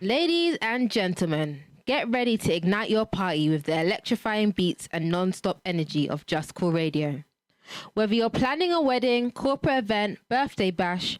Ladies and gentlemen, get ready to ignite your party with the electrifying beats and non-stop energy of Just Cool Radio. Whether you're planning a wedding, corporate event, birthday bash,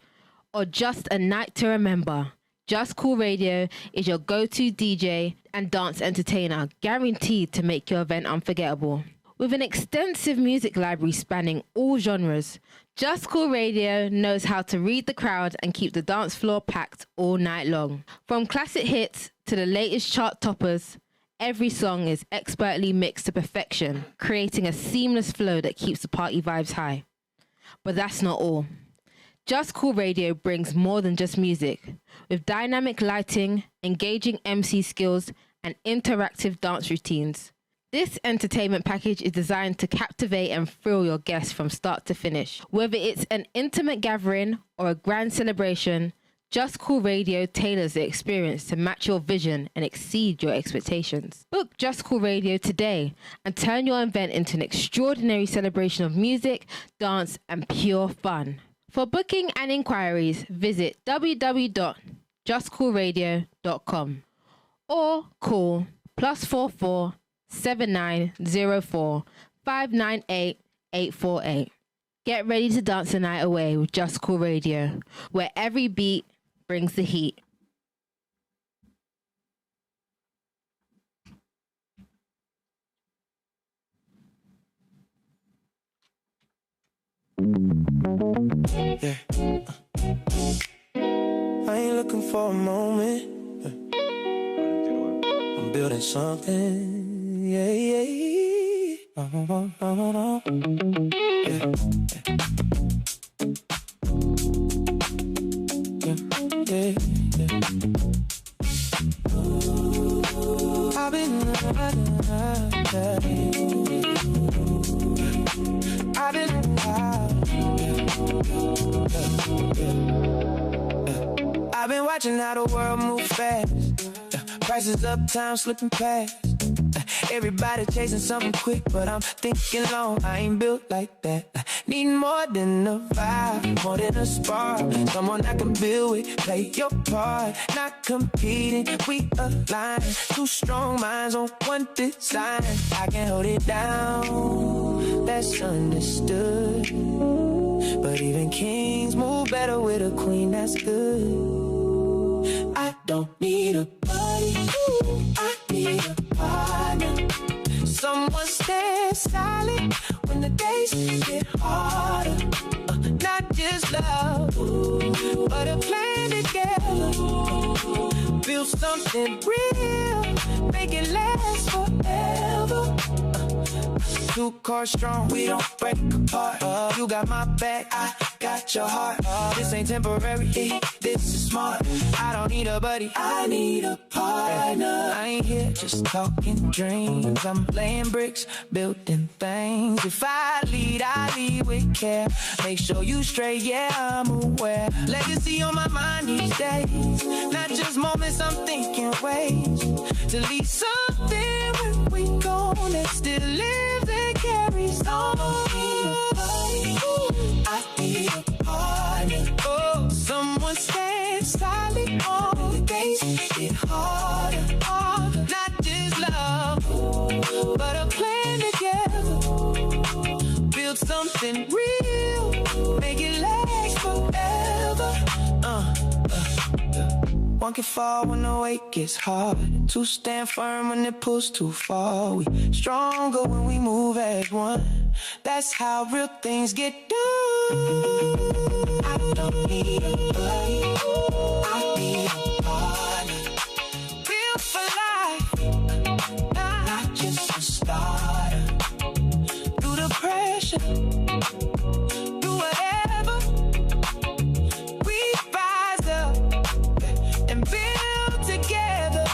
or just a night to remember, Just Cool Radio is your go-to DJ and dance entertainer, guaranteed to make your event unforgettable. With an extensive music library spanning all genres, Just Cool Radio knows how to read the crowd and keep the dance floor packed all night long. From classic hits to the latest chart toppers, every song is expertly mixed to perfection, creating a seamless flow that keeps the party vibes high. But that's not all. Just Cool Radio brings more than just music. With dynamic lighting, engaging MC skills, and interactive dance routines, this entertainment package is designed to captivate and thrill your guests from start to finish. Whether it's an intimate gathering or a grand celebration, Just Cool Radio tailors the experience to match your vision and exceed your expectations. Book Just Cool Radio today and turn your event into an extraordinary celebration of music, dance, and pure fun. For booking and inquiries, visit www.justcoolradio.com or call +44 7904 598 848. Get ready to dance the night away with Just Cool Radio, where every beat brings the heat. Yeah. I ain't looking for a moment. I'm building something. Yeah, yeah, yeah. I've been watching how the world move fast. Prices up, time slipping past. Everybody chasing something quick, but I'm thinking long. I ain't built like that. I need more than a vibe, more than a spark. Someone I can build with, play your part. Not competing, we align. Two strong minds on one design. I can hold it down, that's understood. But even kings move better with a queen, that's good. I don't need a buddy, I need a partner. Someone stand solid when the days get harder. Not just love, but a plan together. Build something real, make it last forever. Two cars strong, we don't break apart. You got my back, I got your heart. This ain't temporary, this is smart. I don't need a buddy, I need a partner. I ain't here just talking dreams. I'm laying bricks, building things. If I lead with care. Make sure you straight, yeah, I'm aware. Legacy on my mind these days. Not just moments, I'm thinking ways to leave something when we gone that still lives and carries on. I need a partner. Oh, someone stand solid on the days get harder. Oh, not just love, but a plan together. Build something real, make it last forever. One can fall when the weight gets hard. Two stand firm when it pulls too far. We stronger when we move as one. That's how real things get done. I don't need a buddy, I need a partner. Built for life, not just a starter. Through the pressure, through whatever, we rise up and build together.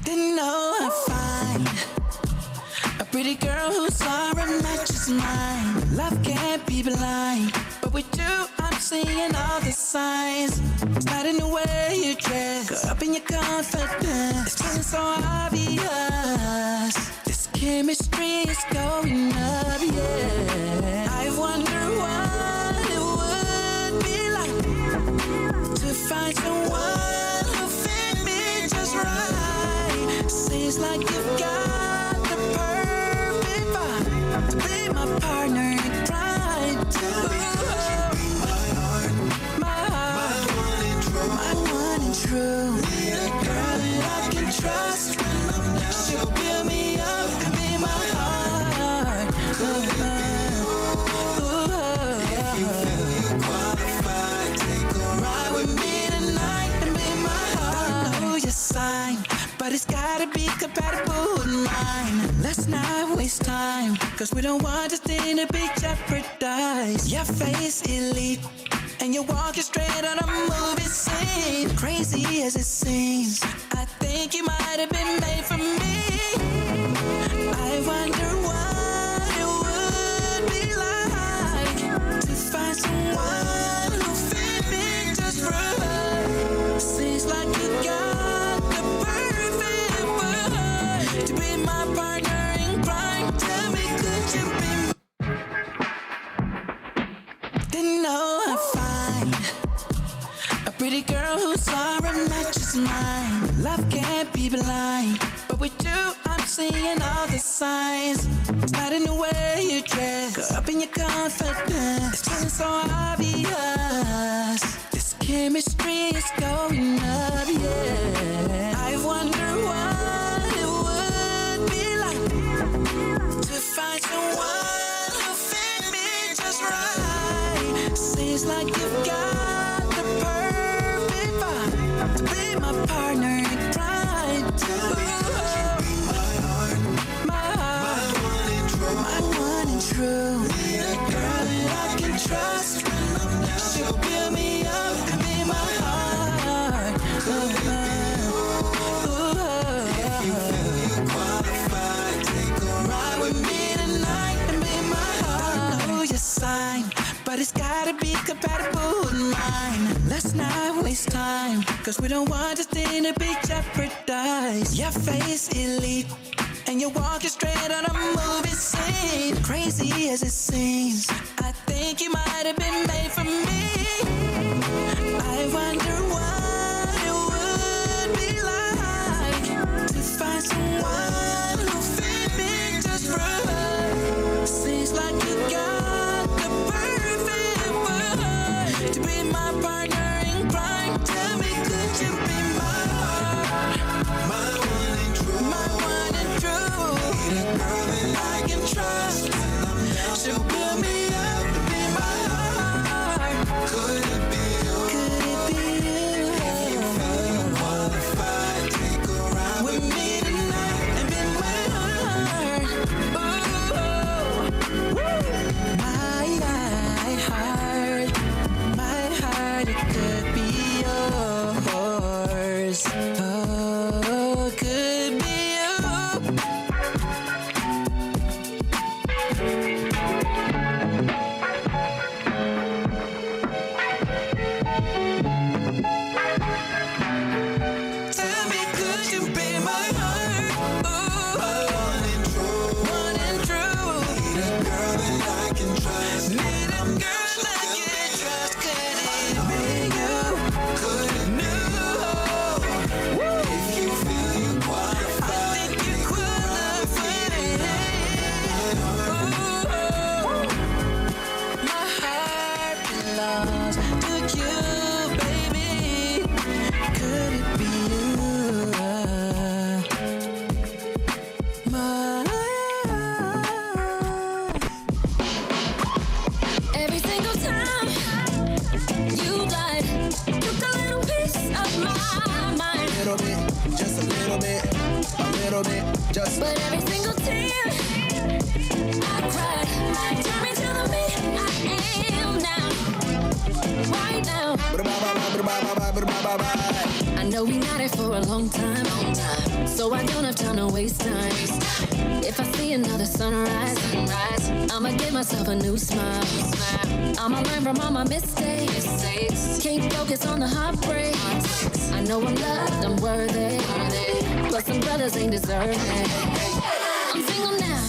Didn't know I'd find a pretty girl whose aura matches mine. Love can't be blind, but with you I'm seeing all the signs. It's not in the way you dress, caught up in your confidence. It's Seems like you've got the perfect vibe to be my partner in crime. My one and true. Need a girl that I can trust. She'll build me up and be my heart. If you feel you qualified, take a ride with me tonight and be my heart. I know your sign, but it's gotta be compatible with mine. Let's not waste time, cause we don't want this thing to be jeopardized. Your face elite, and you're walking straight on a movie scene. Crazy as it seems, I think you might have been made for me. I wonder what it would be like to find someone who fit me just right. Seems like you got the perfect one to be my partner in crime. Tell me, could you be Didn't know I'd find a pretty girl whose aura matches mine. Love can't be blind, but with you I'm seeing all the signs. It's not in the way you dress, caught up in your confidence. It's feeling so obvious. This chemistry is going up, yeah. I wonder what it would be like to find someone who fit me just right. Seems like you've got the perfect vibe to be my partner in crime. My one and true. Need a girl that I can trust. She'll build me up and be my heart. If you feel you qualified, take a ride with me tonight and be my heart. I know your sign, but it's gotta be compatible with mine. Let's not waste time, cause we don't want this thing to be jeopardized. Your face elite, and you're walking straight on a movie scene. Crazy as it seems, I think you might have been made for me. I wonder what it would be like to find someone who fit me just right. Seems like you got the perfect one to be my partner in crime. Tell me, could you be my heart? My one and true. My one and true. Need a girl that I can trust. She'll build me up and be my heart. Could it be you? Could it be you? If you feel you qualified, take a ride with me tonight and be my heart. My heart, it could be yours. Oh, could be you. Tell me, could you be my heart? Ooh, my one and true. One and true. Need a girl that I can trust. Need a girl I can trust. Could it be you? Could it be you? If you feel you qualified, I think you qualified. My heart belongs to you, baby. Could it be you? Every single time you lied, took a little piece of my mind. Little bit, just a little bit, just. But every single tear I cried turned me to the me I am now. Right now, I know we not it for a long time, so I don't have time to waste time. If I see another sunrise, I'ma give myself a new smile. I'ma learn from all my mistakes. Can't focus on the heartbreak. I know I'm loved, I'm worthy. But some brothers ain't deserving. I'm single now,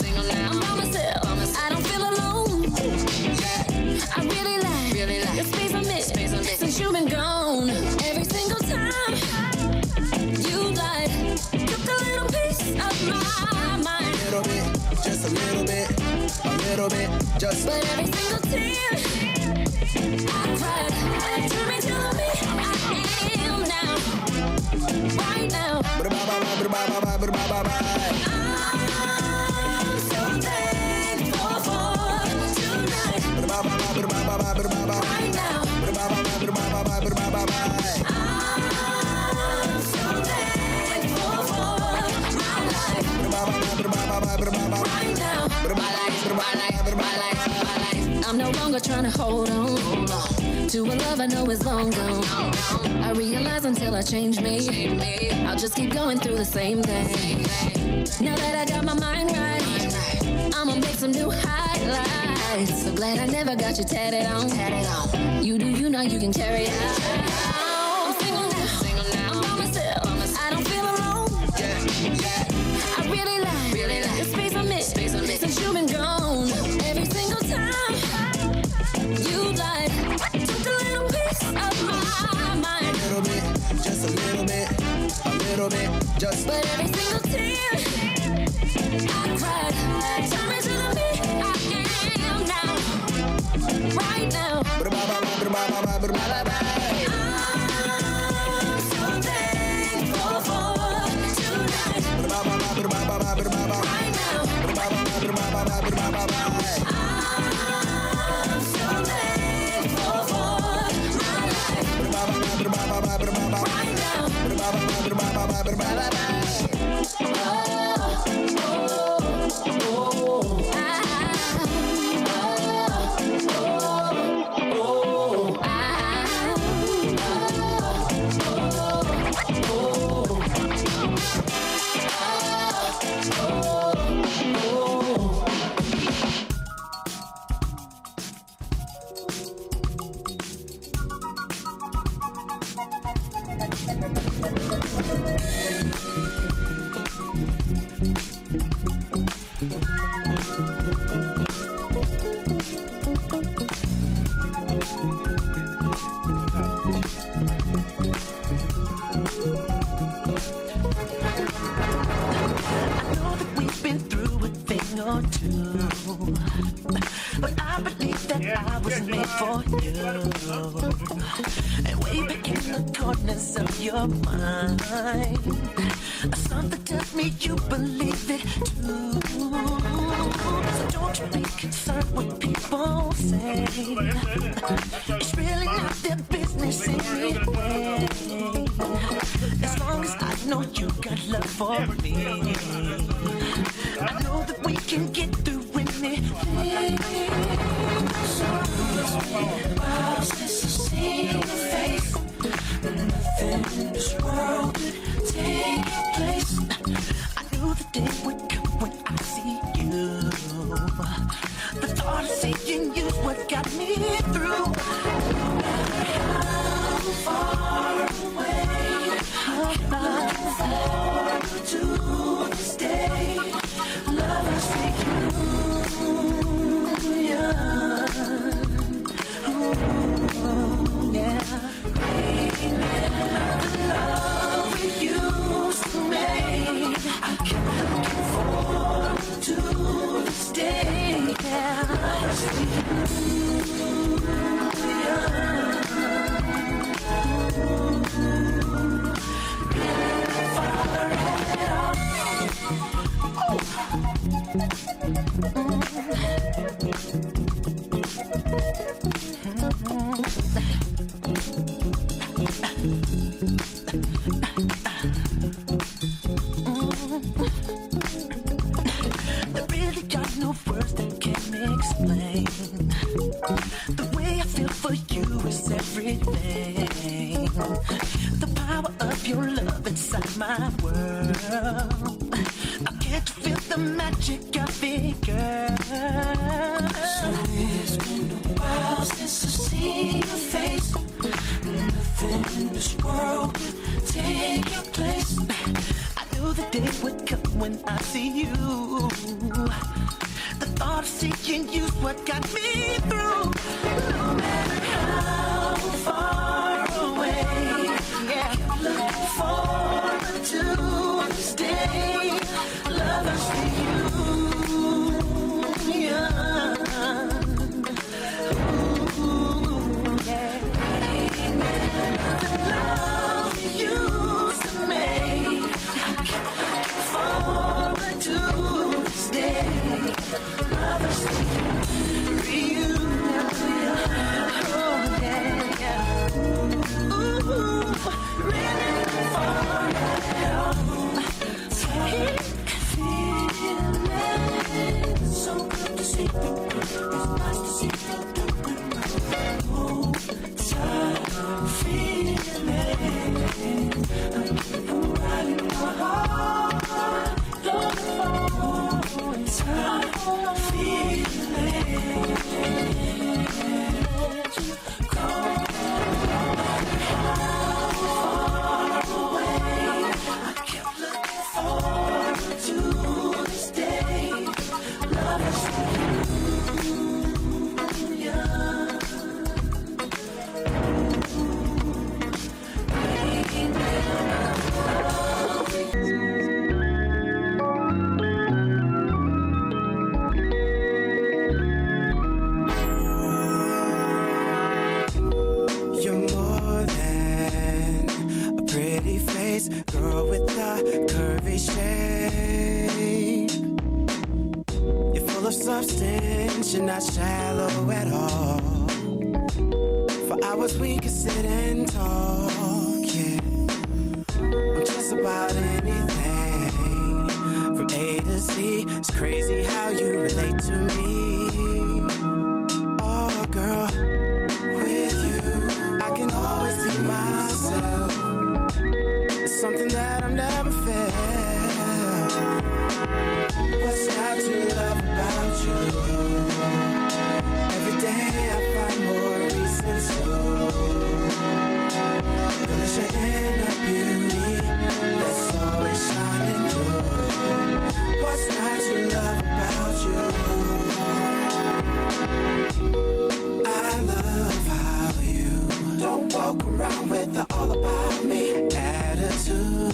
I'm by myself. I don't feel alone. I really like the space I miss since you've been gone. Every single time you lied, took a little piece Just. But every single tear I cried turned me to me I am now. Right now. I'm so thankful for tonight. Right now. I'm so thankful for my life. Right now. My life. I'm no longer trying to hold on to a love I know is long gone. I realize until I change me, I'll just keep going through the same thing. Now that I got my mind right, I'ma make some new highlights. So glad I never got you tatted on. You do you, now you can carry it out. I'm single now. I'm by myself. I don't feel alone. I really like the space I'm in since you've been gone. Every single time you lied, took a little piece of my mind. A little bit, just a little bit, just. But every single tear I cried turned me to the me I am now. Right now. I'm so thankful for tonight. Right now. I'm so thankful for my life. Right now. For you, and way back in the corners of your mind, something tells me you believe it too. So don't you be concerned what people say. It's really not their business anyway. As long as I know you got love for me, I know that we can get through anything. Since I've seen your face, nothing in this world could take your place. I knew the day would come when I see you. The thought of seeing you's what got me through. No matter how far away, I'm looking forward to this day. Love, I see you, yeah. The power of your love inside my world. I can't feel the magic of it, girl. So it's been a while since I've seen your face. Nothing in this world could take your place. I knew the day would come when I see you. The thought of seeing you's what got me through. No matter how far away, yeah, I keep looking forward to this day. Love, I see you, yeah. Girl with the curvy shape. You're full of substance, you're not shallow at all. For hours we could sit and talk, yeah. I'm just about anything from A to Z. It's crazy how you relate to me. Oh, girl, with you I can always be myself. It's something that I've never felt. What's not to love about you? Every day I find more reasons to. Cause you're in a beauty that's always shining through. What's not to love about you? I love how you don't walk around with the all about me attitude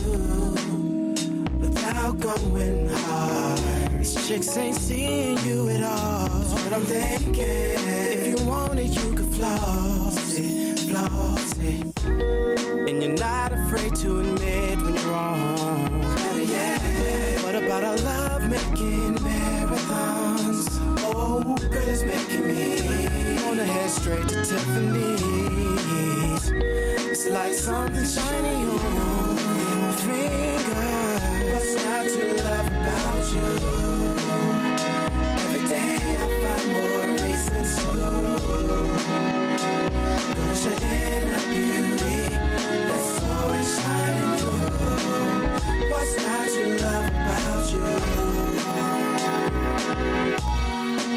without going hard. These chicks ain't seeing you at all. That's what I'm thinking. If you want it, you can floss it, floss it. And you're not afraid to admit when you're wrong. Yeah. What about our love making marathons? Oh, girl, it's making me wanna head straight to Tiffany's. It's like something shiny on my finger. What's not to love about you? Every day I find more reasons to. Cause you're in a beauty that's always shining through. What's not to love about you?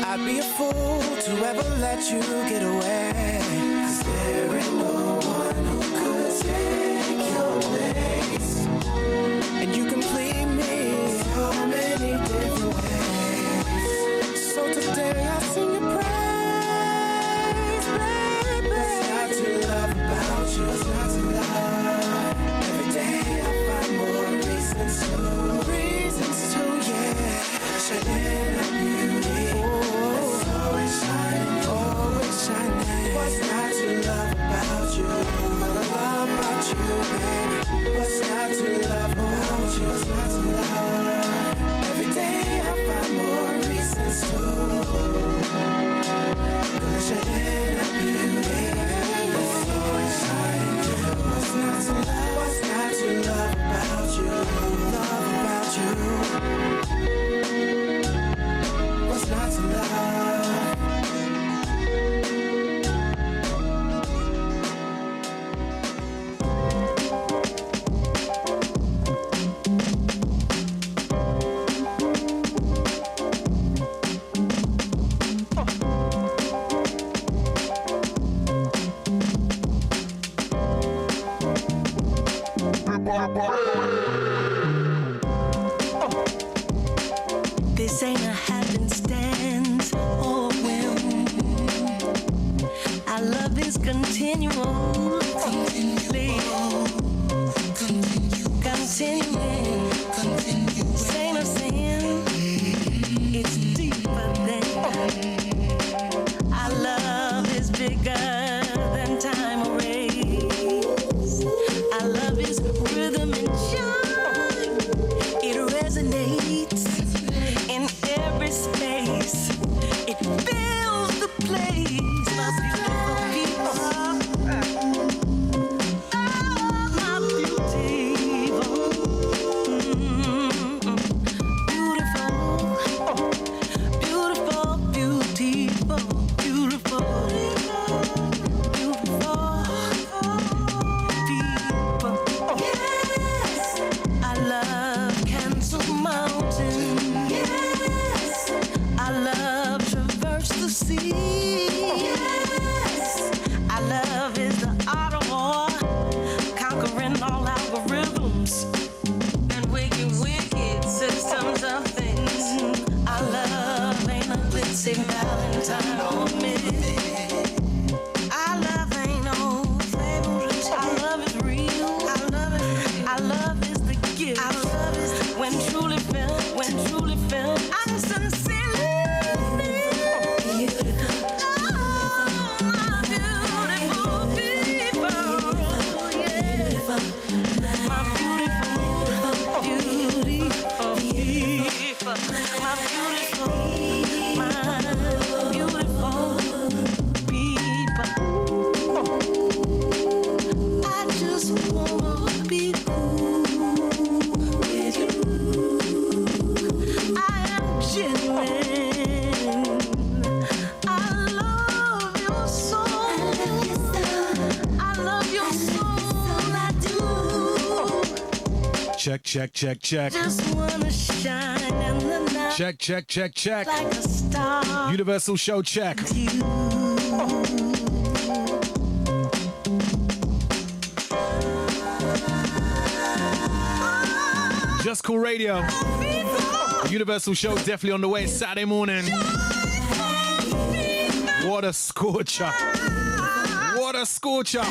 I'd be a fool to ever let you get away. Cause there ain't no one who could take your place. And you complete me so many different ways. So today I sing your praise, baby. What's not to love about you? What's not to love? Every day I find more reasons to, yeah. Shining a beauty, that's always shining, always shining. What's not to love about you? What I love about you, baby. What's not to love about you? What's not to love? Every day I find more reasons to. Cause you're in a beauty that's always shining. What's not to love? What's not to love about you? Love about you. What's not to love? This ain't a happenstance or whim. Our love is continual, continuing. Same as sin, it's deeper than. Our love is bigger than time or race. Our love is rhythm and joy. It resonates in every space. It fills the place. My beautiful people. St. Valentine on me. Our love ain't no favorite. Our love is real. Our love is the gift. Our love is when truly felt. I'm sincerely beautiful. Oh, my beautiful people. Yeah. My beautiful people. My beautiful people. I just wanna be cool with you. I am genuine. I love your soul. I love your soul. I do. Check. Just wanna shine in the night. Check. Like a star. Universal show check. Just Cool Radio. The Universal show definitely on the way. Saturday morning. What a scorcher. What a scorcher.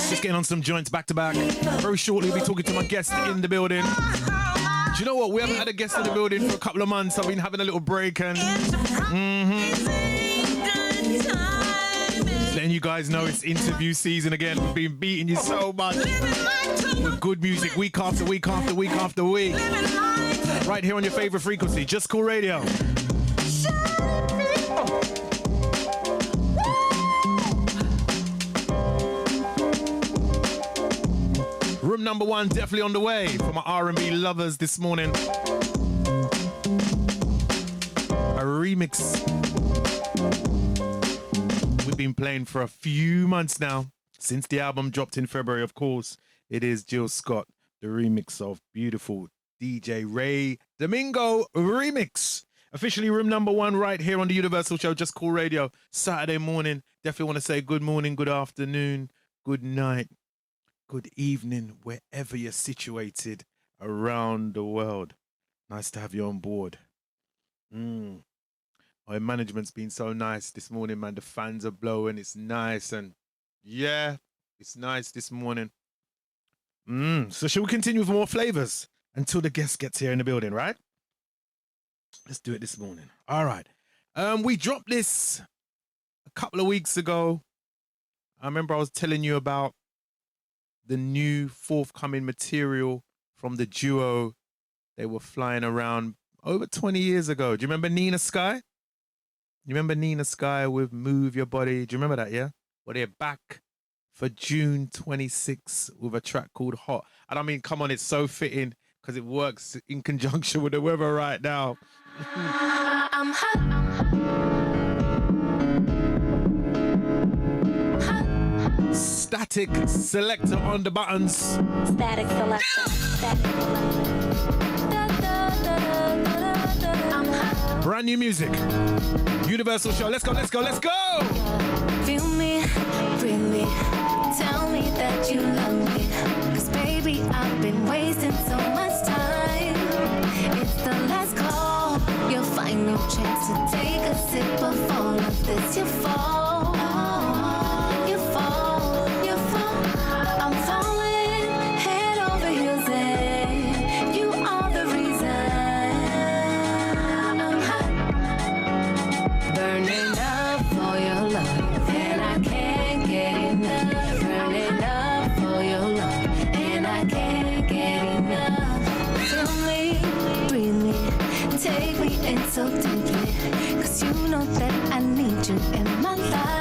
Just getting on some joints back to back. Very shortly, we'll be talking to my guest in the building. Do you know what? We haven't had a guest in the building for a couple of months. I've been having a little break and letting you guys know it's interview season again. We've been beating you so much with good music week after week after week after week. Right here on your favorite frequency, Just Cool Radio. Room number one definitely on the way for my R&B lovers this morning. A remix we've been playing for a few months now, since the album dropped in February, of course. It is Jill Scott, the remix of beautiful DJ Ray Domingo remix. Officially room number one right here on the Universal Show, Just Cool Radio, Saturday morning. Definitely want to say good morning, good afternoon, good night, good evening, wherever you're situated around the world. Nice to have you on board. My management's been so nice this morning, man. The fans are blowing. It's nice. And yeah, it's nice this morning. So shall we continue with more flavors until the guest gets here in the building, right? Let's do it this morning. All right. We dropped this a couple of weeks ago. I remember I was telling you about the new forthcoming material from the duo. They were flying around over 20 years ago. Do you remember Nina Sky? You remember Nina Sky with Move Your Body? Do you remember that, yeah? Well, they're back for June 26 with a track called Hot. And I mean, come on, it's so fitting because it works in conjunction with the weather right now. I'm hot. Static selector on the buttons. Static selector. I'm hot. Brand new music. Universal show. Let's go. Feel me, feel me. Tell me that you love me. 'Cause baby, I've been wasting so much time. It's the last call. Your final chance to take a sip of all of this. You fall. You fall. I'm falling head over heels and you are the reason. I'm hot. Burning up for your love and I can't get enough. Burning up for your love and I can't get enough. Feel me, breathe me, take me in so deeply. 'Cause you know that I need you in my life.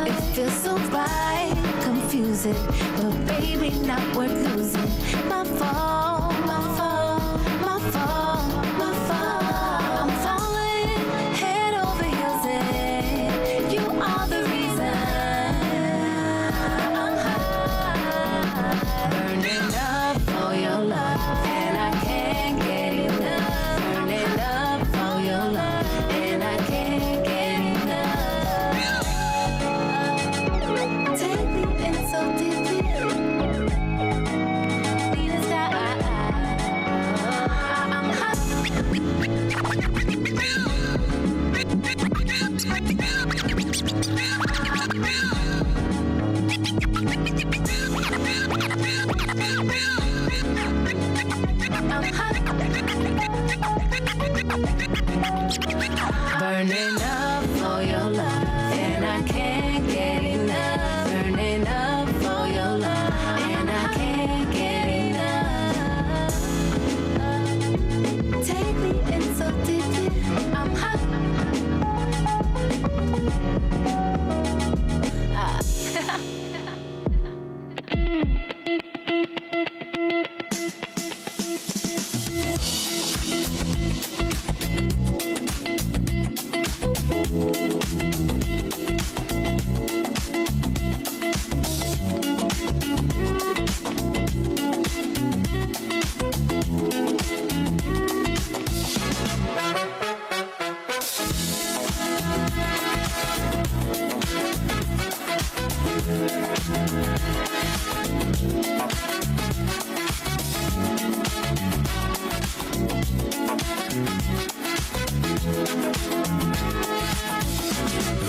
It feels so right, confusing, but baby, not worth losing. My fault, my fault, my fault, my fault. I'm falling head over heels and you are the reason. I'm hot, burning up for your love and I can't get enough. Burning up for your love and I can't get enough. Take me in so deeply. Nina Sky. Burning up for your love, and I can't get enough. Burning up for your love, and I can't get enough. Take me in so deeply, I'm hot.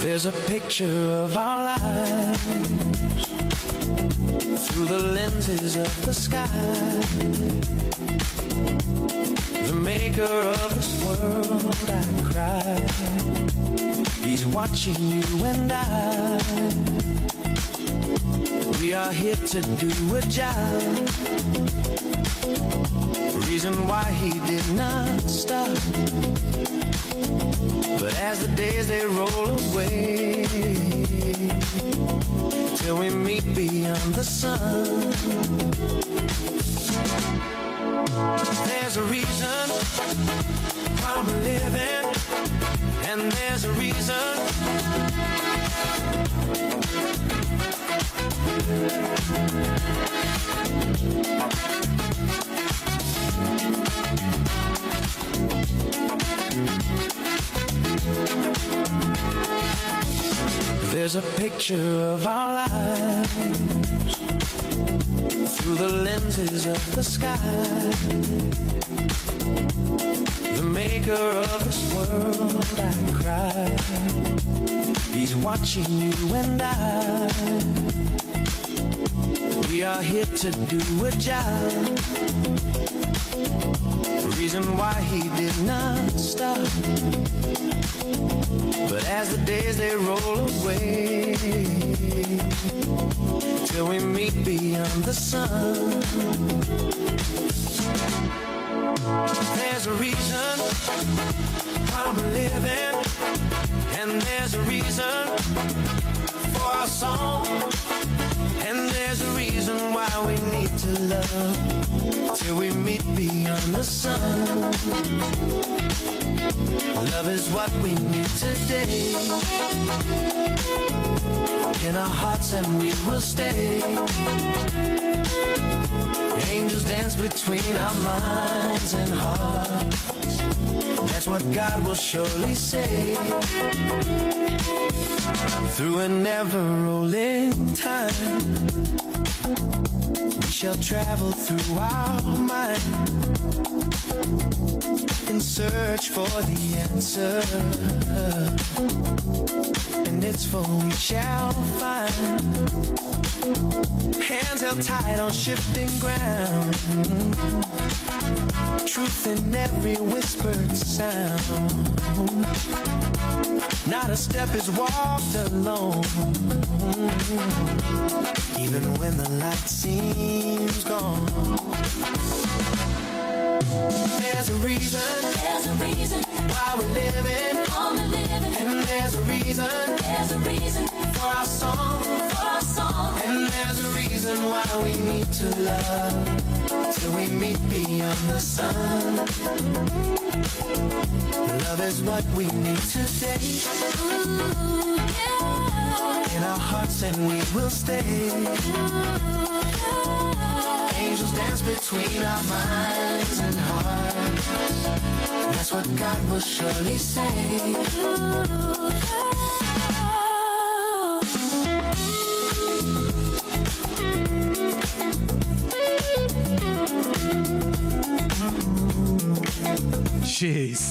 There's a picture of our lives through the lenses of the sky. The maker of this world, I cry. He's watching you and I. We are here to do a job. Reason why he did not stop. But as the days they roll away, till we meet beyond the sun, there's a reason why we're living, and there's a reason. There's a picture of our lives through the lenses of the sky. The maker of this world, I cry. He's watching you and I. We are here to do a job. Reason why he did not stop. But as the days they roll away, till we meet beyond the sun, there's a reason why we're living, and there's a reason for our song, and there's a reason why we need to love till we meet beyond the sun. Love is what we need today. In our hearts and we will stay. Angels dance between our minds and hearts. That's what God will surely say. Through an ever-rolling time, we shall travel through our mind in search for the answer, and it's for we shall find. Hands held tight on shifting ground, truth in every whispered sound. Not a step is walked alone, even when the light seems gone. There's a reason why we're living, and there's a reason for our song, and there's a reason why we need to love till we meet beyond the sun. Love is what we need today. In our hearts and we will stay. Angels dance between our minds and hearts. That's what God will surely say. Jeez.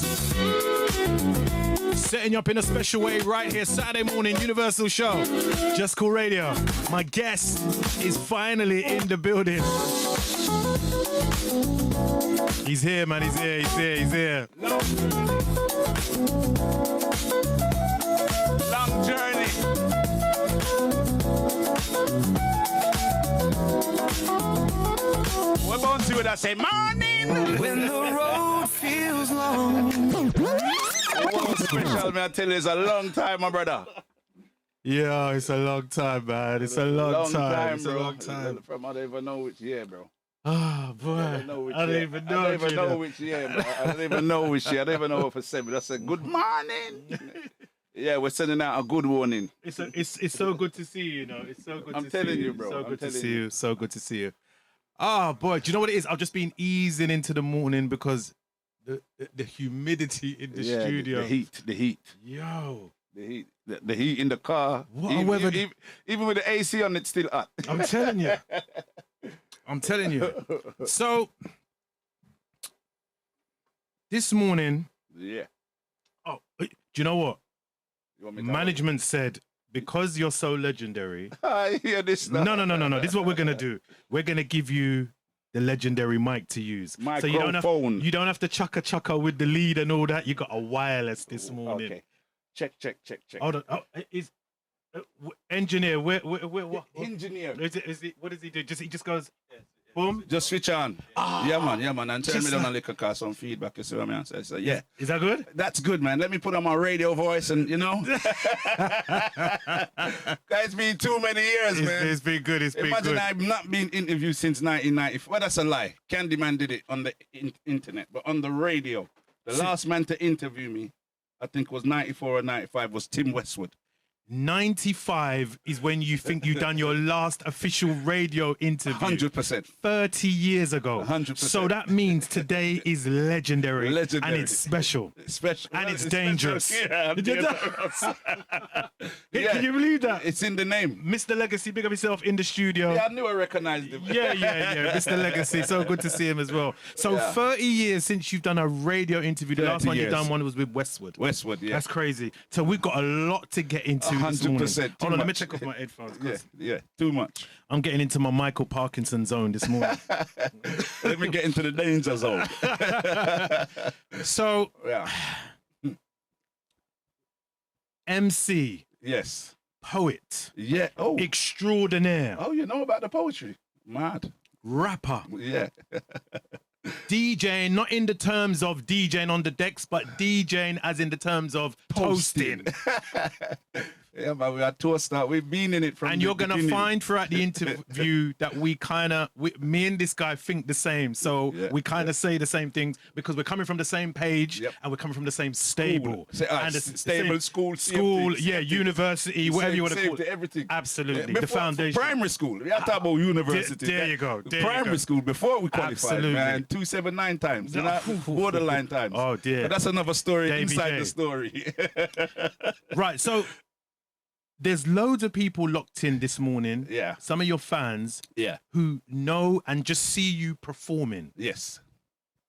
Setting you up in a special way right here, Saturday morning, Universal Show. Just Cool Radio. My guest is finally in the building. He's here, man. He's here. Long journey. We're going to it. I say morning. When the road feels long. What's special, man? I tell you, it's a long time, my brother. Yeah, it's a long time, man. It's a long time. It's a bro. long time. I don't even know which year, bro. Oh, boy. I don't even know. I don't even know which year, bro. I don't even know which year. I don't even know what I said, but I said, good morning. Yeah, we're sending out a good warning. It's so good to see you, It's so good to see you. I'm telling you, bro. So good to see you. So good to see you. Oh, boy. Do you know what it is? I've just been easing into the morning because the humidity in the studio. The heat. Yo. The heat in the car. Even with the AC on, it's still hot. I'm telling you. So, this morning. Yeah. Oh, do you know what? You want me Management said, because you're so legendary. I hear this now. No. This is what we're going to do. We're going to give you the legendary mic to use. Microphone. So you don't have to chugga with the lead and all that. You got a wireless this morning. Okay. Check. Hold on. Engineer, where what? Engineer. Is it, what does he do? He just goes, boom. Just switch on. Yeah, man. And turn me down a little car, some feedback. You see what I mean? So, yeah. Is that good? That's good, man. Let me put on my radio voice and, It's been too many years, man. It's been good. Imagine I've not been interviewed since 1990. Well, that's a lie. Candyman did it on the internet, but on the radio. The last man to interview me, I think was 94 or 95, was Tim Westwood. 95 is when you think you've done your last official radio interview. 100%. 30 years ago. 100%. So that means today is legendary. Legendary. And it's special. And it's dangerous. Yeah, Can you believe that? It's in the name. Mr. Legacy, big up yourself in the studio. Yeah, I knew I recognized him. Yeah. Mr. Legacy, so good to see him as well. So 30 years since you've done a radio interview. The last one you've done was with Westwood. Yeah. That's crazy. So we've got a lot to get into. 100%. Hold on, let me check off my headphones. Yeah, too much. I'm getting into my Michael Parkinson zone this morning. Let me get into the danger zone. So, yeah. MC. Yes. Poet. Yeah. Oh. Extraordinaire. Oh, you know about the poetry. Mad. Rapper. Yeah. DJing, not in the terms of DJing on the decks, but DJing as in the terms of toasting. Yeah, but we are toaster. We've been in it from and the you're going to beginning. find throughout the interview that we kind of, me and this guy think the same. So we kind of say the same things because we're coming from the same page and we're coming from the same stable. Stable, school, university, whatever you want to call it. Everything. Absolutely. The foundation. Primary school. We are talking about university. There you go. Primary school before we qualified, Absolutely. man. 279 times. Borderline times. Oh, dear. But that's another story Davey inside J. the story. Right, so there's loads of people locked in this morning. Yeah. Some of your fans. Yeah. Who know and just see you performing. Yes.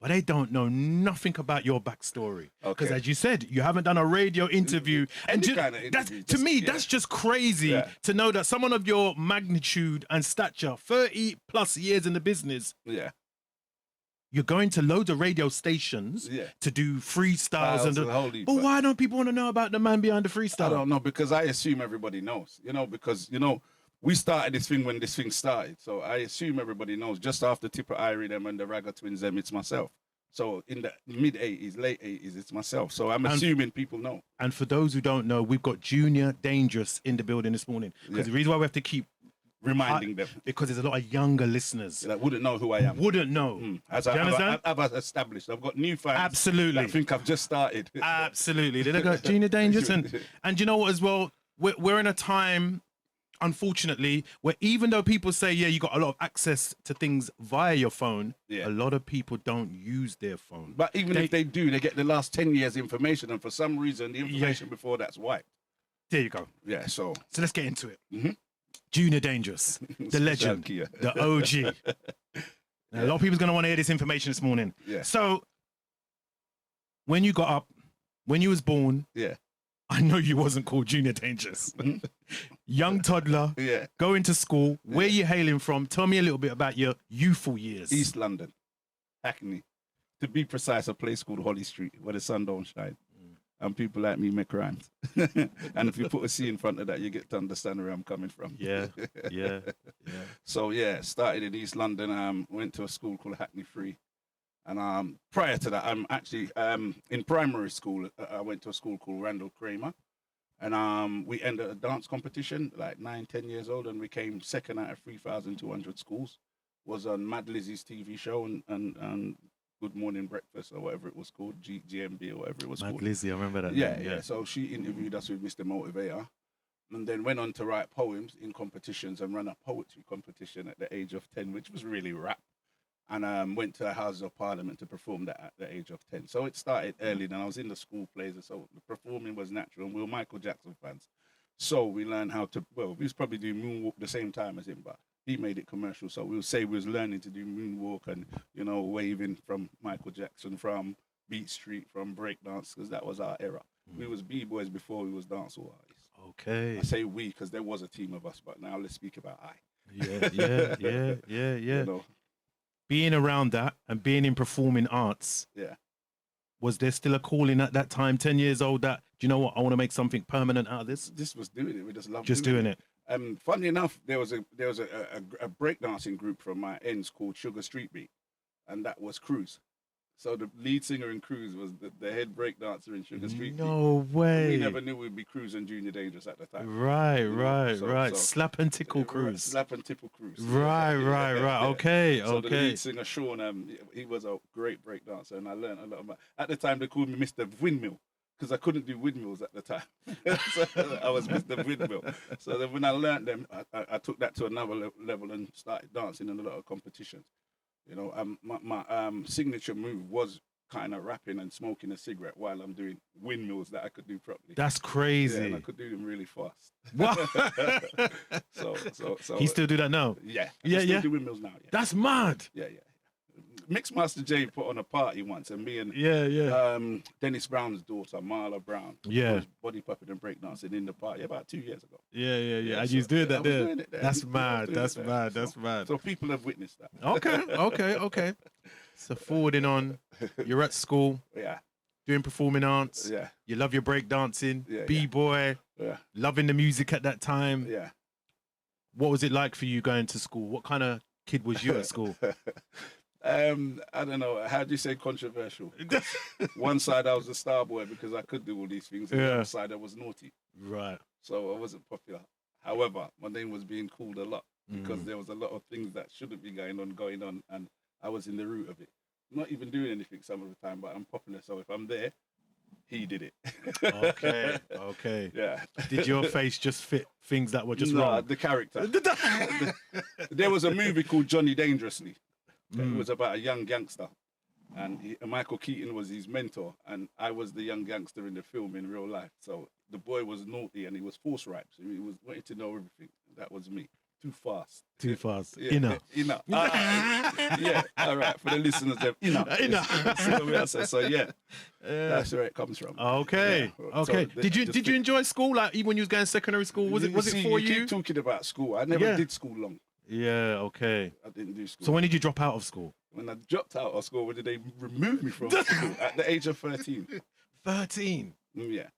But they don't know nothing about your backstory. Because Okay. as you said, you haven't done a radio interview. To me, that's just crazy to know that someone of your magnitude and stature, 30 plus years in the business. Yeah. You're going to loads of radio stations to do freestyles. But why don't people want to know about the man behind the freestyle? I don't know, because I assume everybody knows, because, we started this thing when this thing started. So I assume everybody knows. Just after Tipper Irie them and the Ragga Twins them, it's myself. So in the mid-'80s, late 80s, it's myself. So I'm assuming people know. And for those who don't know, we've got Junior Dangerous in the building this morning. Because the reason why we have to keep reminding them, because there's a lot of younger listeners that wouldn't know who I am. Wouldn't know. As Do you understand? I've established. I've got new fans. Absolutely. That think I've just started. Absolutely. They go Junior Dangerous, and you know what as well? We're in a time, unfortunately, where even though people say, you got a lot of access to things via your phone, a lot of people don't use their phone. But even if they do, they get the last 10 years information, and for some reason, the information before that's wiped. There you go. Yeah, so let's get into it. Mm-hmm. Junior Dangerous, the legend, the OG. Now, a lot of people's going to want to hear this information this morning. Yeah. So, when you got up, when you was born, Yeah. I know you wasn't called Junior Dangerous. Young toddler, Yeah. going to school. Where you hailing from? Tell me a little bit about your youthful years. East London, Hackney. To be precise, a place called Holly Street, where the sun don't shine. And people like me make rhymes. And if you put a C in front of that, you get to understand where I'm coming from. Yeah. So yeah, started in East London. Went to a school called Hackney Free. And prior to that, I'm actually in primary school. I went to a school called Randall Kramer. And we entered a dance competition, like 9-10 years old, and we came second out of 3,200 schools. Was on Mad Lizzie's TV show and Good Morning Breakfast or whatever it was called, GMB or whatever it was Mad called. Lizzie, I remember that. Yeah, name, yeah. So she interviewed us with Mr. Motivator, and then went on to write poems in competitions and run a poetry competition at the age of 10, which was really rap. And went to the Houses of Parliament to perform that at the age of 10. So it started early, and I was in the school plays, and so the performing was natural. And we were Michael Jackson fans, so we learned how to. Well, we was probably doing moonwalk the same time as him, but he made it commercial. So we would say we was learning to do moonwalk and waving from Michael Jackson, from Beat Street, from breakdance, because that was our era. We was b-boys before we was dancehall artists. Okay. I say we because there was a team of us, but now let's speak about I. Yeah. You know, Being around that and being in performing arts, yeah. was there still a calling at that time, 10 years old, that, do you know what, I want to make something permanent out of this? Just was doing it. We just loved Just doing it. Funny enough, there was a breakdancing group from my ends called Sugar Street Beat, and that was Cruz. So the lead singer in Cruz was the head breakdancer in Sugar Street Beat. No way. We never knew we'd be Cruz and Junior Dangerous at the time. Right. So- Slap and tickle cruise. Slap and tipple Cruz. Right. Okay. So the lead singer Sean, he was a great breakdancer, and I learned a lot about. At the time, they called me Mr. Windmill, because I couldn't do windmills at the time. So I was Mr. Windmill. So then when I learned them, I took that to another level and started dancing in a lot of competitions. My signature move was kind of rapping and smoking a cigarette while I'm doing windmills that I could do properly. That's Yeah, crazy. and I could do them really fast. What? So He still do that now? yeah. Yeah, I still yeah. do windmills now. Yeah. That's mad. Yeah. Mixmaster J put on a party once, and me and Yeah. Dennis Brown's daughter, Marla Brown, Yeah. was body puppet and breakdancing in the party about 2 years ago. Yeah. And so- you was doing I that was there. doing it there. That's I was mad. doing That's it there. mad. That's mad. So people have witnessed that. Okay. So forwarding on, you're at school Yeah, doing performing arts. yeah, You love your break dancing, Yeah, b-boy, yeah, loving the music at that time. yeah. What was it like for you going to school? What kind of kid was you at school? I don't know. How do you say controversial? One side I was a star boy because I could do all these things, and the Yeah. other side I was naughty, Right. so I wasn't popular. However, my name was being called a lot because Mm. there was a lot of things that shouldn't be going on, and I was in the root of it. Not even doing anything some of the time, but I'm popular, so if I'm there, he did it. Okay. Yeah. Did your face just fit things that were just No, wrong? the character. There was a movie called Johnny Dangerously. It Mm. was about a young gangster, and Michael Keaton was his mentor, and I was the young gangster in the film in real life. So the boy was naughty, and he was force right, so he was wanting to know everything. That was me. Too fast. Too fast. Yeah, Inner. Inner. Yeah. All right. For the listeners, inner. So yeah, that's where it comes from. Okay. Yeah. Okay. So Did you enjoy school? Like even when you was going secondary school, was it for you? Keep talking about school. I never Yeah. did school long. Yeah. Okay. I didn't do school. So when did you drop out of school? When I dropped out of school, when did they remove me from school? At the age of 13. 13. Yeah.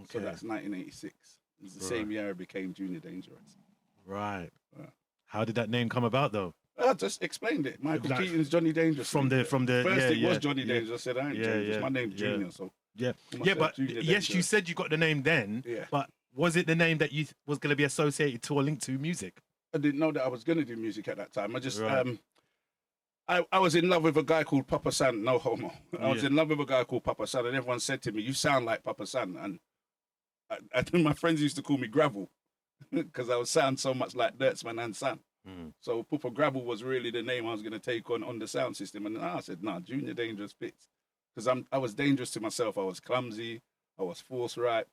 So Okay. that's 1986. It was the Right. same year I became Junior Dangerous. Right. Yeah. How did that name come about though? I just explained it. Michael Like, Keaton's Johnny Dangerous. From the First it was Johnny yeah. Dangerous. I said, I ain't Yeah, Dangerous. yeah, My name's yeah. Junior. So Yeah. call Yeah, myself but Junior yes, you Dangerous. said you got the name then. Yeah. But was it the name that you was going to be associated to or linked to music? I didn't know that I was going to do music at that time. I just, Right. I was in love with a guy called Papa San, no homo. I was Yeah. in love with a guy called Papa San, and everyone said to me, you sound like Papa San. And I think my friends used to call me Gravel because I would sound so much like Dirtsman and San. Mm. So Papa Gravel was really the name I was going to take on the sound system. And I said, nah, Junior Dangerous fits. Because I was dangerous to myself. I was clumsy. I was force right,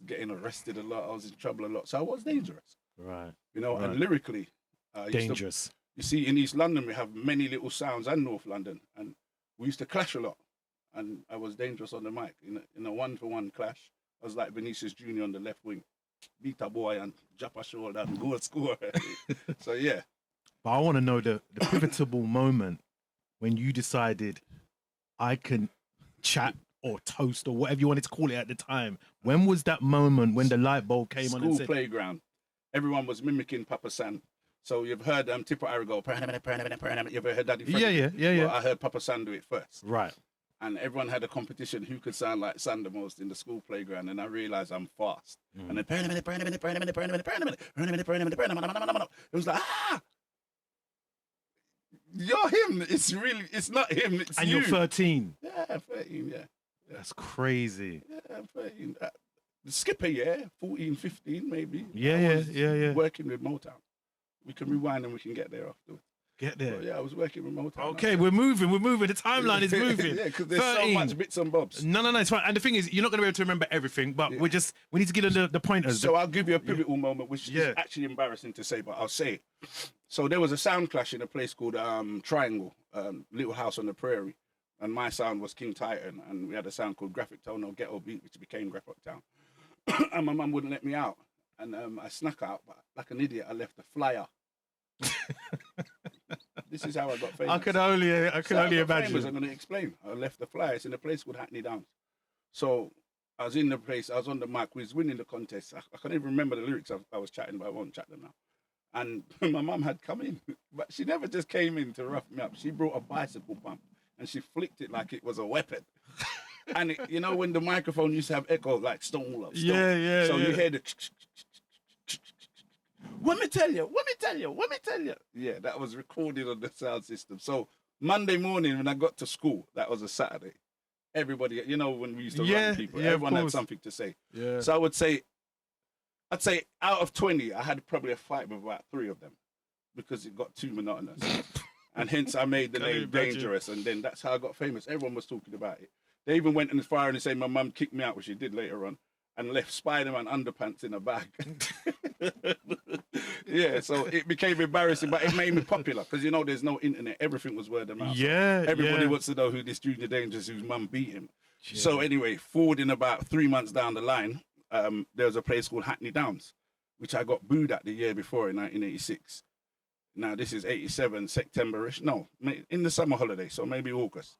getting arrested a lot. I was in trouble a lot. So I was dangerous, Right. you know, Right. and lyrically. I used to- Dangerous. you see, in East London, we have many little sounds, and North London, and we used to clash a lot. and I was dangerous on the mic in a one-to-one clash. I was like Vinicius Junior on the left wing, beat a boy and jump a shoulder and goal score. So yeah. But I want to know the pivotal moment when you decided I can chat or toast or whatever you wanted to call it at the time. When was that moment when the light bulb came on and School said, playground. Everyone was mimicking Papa San. So you've heard Tipper Harry go, you've heard Daddy Freddie? Yeah. Well, I heard Papa San do it first. Right. And everyone had a competition who could sound like San the most in the school playground. And I realized I'm fast. And then it was like, you're him. It's not him. It's And you. you're 13. Yeah, 13, yeah. That's crazy. Yeah, 13. Skip a year, 14, 15 maybe. Yeah. Working with Motown. We can rewind and we can get there afterwards. Get there. But yeah, I was working with Motown. Okay, we're moving. The timeline is moving. Yeah, because there's so much bits and bobs. No, it's fine. And the thing is, you're not going to be able to remember everything, but we need to get on the pointers. So I'll give you a pivotal moment, which is actually embarrassing to say, but I'll say it. So there was a sound clash in a place called Triangle, Little House on the Prairie. And my sound was King Titan. And we had a sound called Graphic Tone or Ghetto Beat, which became Graphic Town. And my mum wouldn't let me out. And I snuck out, but like an idiot, I left a flyer. This is how I got famous. I can only imagine. Famous, I'm going to explain. I left the flyer. It's in a place called Hackney Downs. So I was in the place. I was on the mic. We was winning the contest. I can't even remember the lyrics I was chatting, but I won't chat them now. And my mum had come in, but she never just came in to rough me up. She brought a bicycle pump and she flicked it like it was a weapon. And it, you know when the microphone used to have echo like Stonewall. Yeah. So you hear the. Let me tell you. Yeah, that was recorded on the sound system. So Monday morning when I got to school, that was a Saturday. Everybody, you know, when we used to run people, everyone had something to say. Yeah. So I'd say out of 20, I had probably a fight with about 3 of them because it got too monotonous. And hence I made the name Dangerous. And then that's how I got famous. Everyone was talking about it. They even went in the fire and said my mum kicked me out, which she did later on, and left Spider-Man underpants in a bag. Yeah, so it became embarrassing, but it made me popular because, you know, there's no internet. Everything was word of mouth. Yeah, so everybody wants to know who this Junior Dangerous whose mum beat him. Yeah. So anyway, forward in about 3 months down the line, there was a place called Hackney Downs, which I got booed at the year before in 1986. Now, this is 87, September-ish. No, in the summer holiday, so maybe August.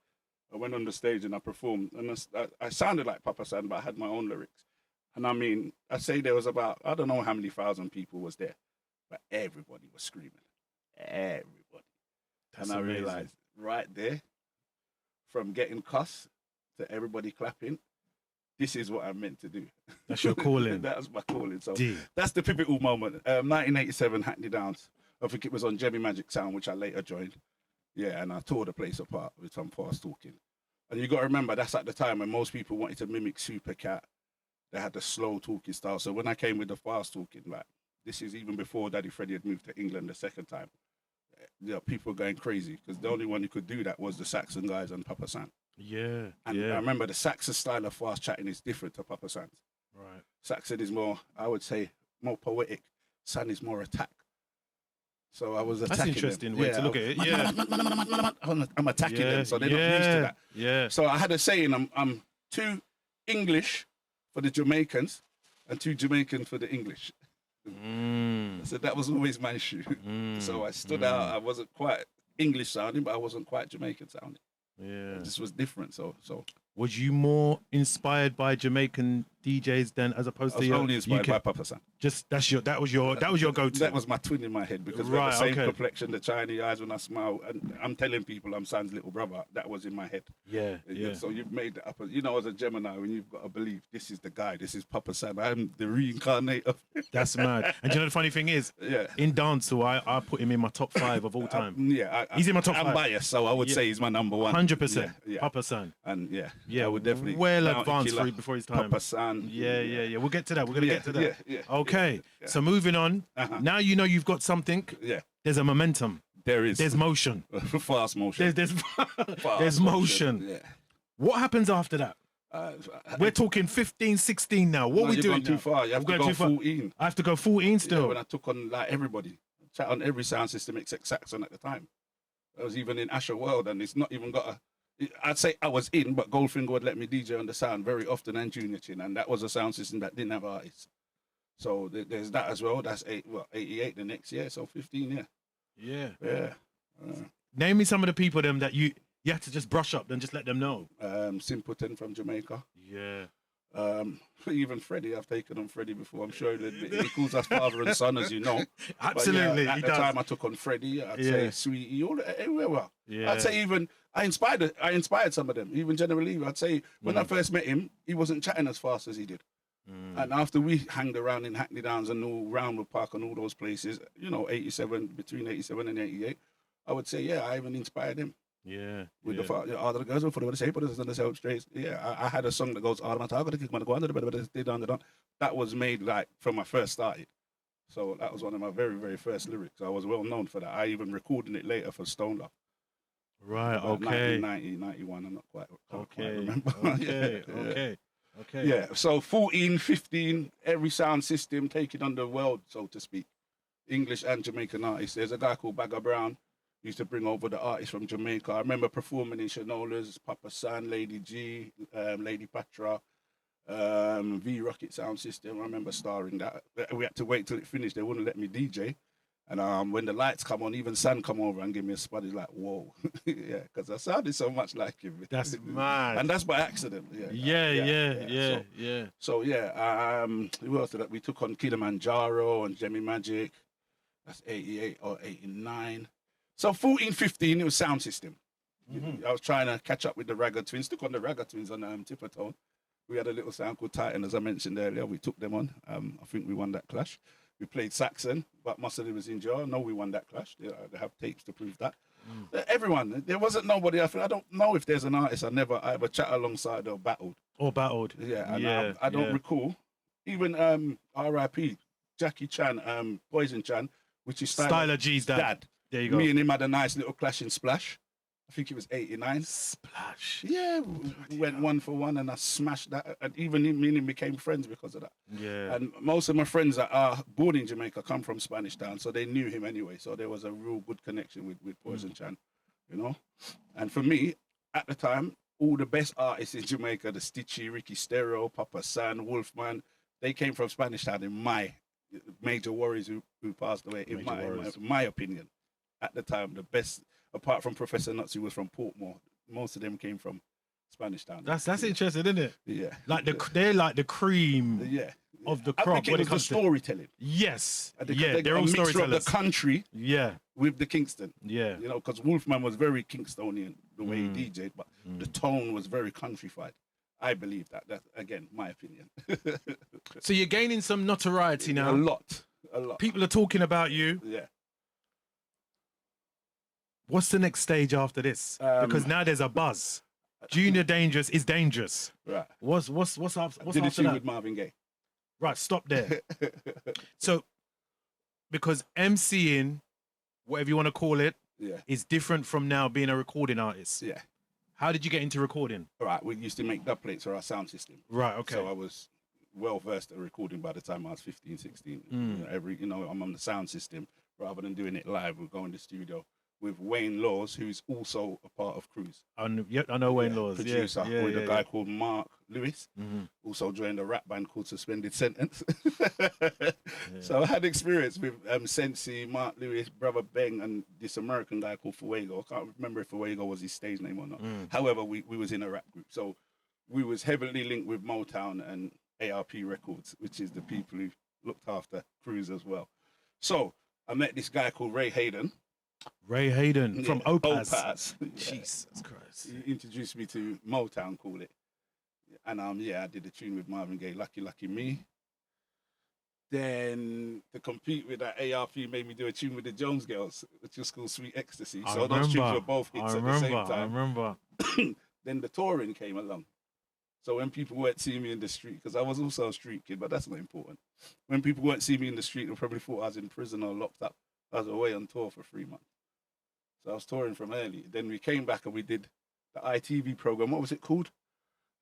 I went on the stage and I performed, and I sounded like Papa San, but I had my own lyrics. And I mean, I say there was about, I don't know how many thousand people was there, but everybody was screaming. Everybody. That's and I amazing. Realized right there, from getting cussed to everybody clapping, this is what I'm meant to do. That's your calling. That's my calling. So that's the pivotal moment. 1987, Hackney Downs. I think it was on Jemmy Magic Sound, which I later joined. Yeah, and I tore the place apart with some fast talking. And you got to remember, that's at the time when most people wanted to mimic Super Cat. They had the slow talking style. So when I came with the fast talking, like, this is even before Daddy Freddie had moved to England the second time. Yeah, people were going crazy because the only one who could do that was the Saxon guys and Papa San. Yeah, and I remember the Saxon style of fast chatting is different to Papa San's. Right. Saxon is more, I would say, more poetic. San is more attack. So I was attacking. That's interesting way to look at it. Yeah, I'm attacking them, so they're not used to that. Yeah. So I had a saying: I'm too English for the Jamaicans and too Jamaican for the English. So that was always my issue. So I stood out. I wasn't quite English sounding, but I wasn't quite Jamaican sounding. Yeah, this was different. So was you more inspired by Jamaican DJs than as opposed to I was only inspired by Papa San. Just that was your go-to. That was my twin in my head because we had the same complexion, the shiny eyes when I smile, and I'm telling people I'm San's little brother. That was in my head. Yeah. So you've made it up. You know, as a Gemini, when you've got to believe this is the guy, this is Papa San. I'm the reincarnate of. That's mad. And you know the funny thing is, in dancehall, I put him in my top 5 of all time. He's in my top 5. I'm biased, so I would say he's my number 1. 100%. Papa San. And I would definitely well advanced before his time. Papa San. Yeah. We'll get to that. We're gonna get to that. Yeah. Okay. Yeah. So moving on. Now you know you've got something. Yeah. There's a momentum. There is. There's motion. Fast motion. There's motion. Yeah. What happens after that? We're talking 15, 16 now. What are we doing? Too far. You have to go 14. I have to go 14 still. Yeah, when I took on like everybody, chat on every sound system except Saxon at the time. I was even in Asher World, and it's not even got I'd say I was in, but Goldfinger would let me DJ on the sound very often and Junior Chin, and that was a sound system that didn't have artists. So there's that as well. That's 88 the next year, so 15, yeah. Yeah. Yeah. Name me some of the people them that you had to just brush up and just let them know. Simpleton from Jamaica. Yeah. Even Freddie, I've taken on Freddie before. I'm sure he calls us father and son, as you know. Absolutely. But yeah, at the time I took on Freddie, I'd say Sweetie, everywhere. Well, I'd say even I inspired some of them. Even General Lee, I'd say when I first met him, he wasn't chatting as fast as he did. And after we hanged around in Hackney Downs and all Roundwood Park and all those places, you know, 87, between 87 and 88, I would say, yeah, I even inspired him. Yeah. With all the girls for the say, but it's on the South Straits. Yeah, I had a song that goes, all my talk, go under the bed, that was made like from I first started. So that was one of my very, very first lyrics. I was well known for that. I even recorded it later for Stone Love. Right, okay. 1990, 91, I'm not quite, quite remember. Okay. Yeah, so 14, 15, every sound system taking on the world, so to speak. English and Jamaican artists. There's a guy called Bagger Brown, used to bring over the artists from Jamaica. I remember performing in Shanolas, Papa San, Lady G, Lady Patra, V Rocket Sound System. I remember starring that. We had to wait till it finished. They wouldn't let me DJ. And when the lights come on, even San come over and give me a spot. He's like, whoa. Yeah, because I sounded so much like him. That's mad. And that's by accident. Yeah. So who else did that? We took on Kilimanjaro and Jemmy Magic. That's 88 or 89. So 14, 15, it was sound system. I was trying to catch up with the Ragga Twins. Took on the Ragga Twins on Tippertone. We had a little sound called Titan, as I mentioned earlier. We took them on. I think we won that clash. We played Saxon, but Muscle was in jail. No, we won that clash. They have tapes to prove that. Everyone, there wasn't nobody. I don't know if there's an artist I ever chat alongside or battled. Yeah, and I don't recall. Even R.I.P. Jackie Chan, Poison Chan, which is Styler G's dad. There you go. Me and him had a nice little clash in Splash. I think it was 89. Splash. Yeah, we went 1-for-1 and I smashed that. And even me and him became friends because of that. Yeah. And most of my friends that are born in Jamaica come from Spanish Town, so they knew him anyway. So there was a real good connection with Poison Chan, you know. And for me, at the time, all the best artists in Jamaica, the Stitchy, Ricky Stereo, Papa San, Wolfman, they came from Spanish Town in my Major Warriors who passed away, in my opinion. At the time, the best, apart from Professor Nuts, who was from Portmore, most of them came from Spanish Town. That's interesting, isn't it? Yeah. They're like the cream of the crop. I think it was the storytelling. Yes. They're all storytellers. Of the country. Yeah. With the Kingston. Yeah. You know, because Wolfman was very Kingstonian the way he DJ'd, but the tone was very countrified. I believe that. That's, again, my opinion. So you're gaining some notoriety now. A lot. People are talking about you. Yeah. What's the next stage after this? Because now there's a buzz. Junior Dangerous is dangerous. Right. What's up? What's Did after you that? with Marvin Gaye? Right, stop there. So, because MCing, whatever you want to call it, is different from now being a recording artist. Yeah. How did you get into recording? Right, we used to make dub plates for our sound system. Right, okay. So I was well versed at recording by the time I was 15, 16. I'm on the sound system rather than doing it live. We'll go in the studio with Wayne Laws, who's also a part of Cruise. I know Wayne Laws. Producer with a guy called Mark Lewis. Also joined a rap band called Suspended Sentence. So I had experience with Sensi, Mark Lewis, Brother Beng, and this American guy called Fuego. I can't remember if Fuego was his stage name or not. However, we was in a rap group. So we was heavily linked with Motown and ARP Records, which is the people who looked after Cruise as well. So I met this guy called Ray Hayden. From Opaz. Jesus Christ. He introduced me to Motown, call it. And I did a tune with Marvin Gaye, Lucky Lucky Me. Then to compete with that, ARP made me do a tune with the Jones Girls, which was called Sweet Ecstasy. Those tunes were both hits at the same time. I remember. Then the touring came along. So when people weren't seeing me in the street, because I was also a street kid, but that's not important. When people weren't seeing me in the street, they probably thought I was in prison or locked up. I was away on tour for 3 months. So I was touring from early. Then we came back and we did the ITV program. What was it called?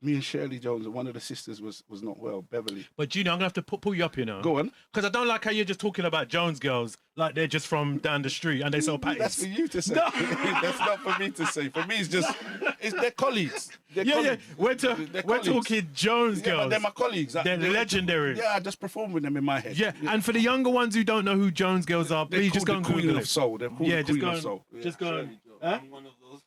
me and Shirley Jones, and one of the sisters was not well, Beverly. But Junior, I'm gonna have to pull you up, you know. Go on. Because I don't like how you're just talking about Jones girls like they're just from down the street and they sell patties. That's for you to say. No. That's not for me to say. For me, it's just they're colleagues. They're colleagues. We're colleagues. talking Jones Yeah, girls. but they're my colleagues. They're legendary. Yeah, I just perform with them in my head. Yeah, and for the younger ones who don't know who Jones girls are, They're please just go called and the Queen Google of it. Soul. They're called Yeah, the just Queen go of Soul. just go. Shirley Jones. Huh? I'm one of those.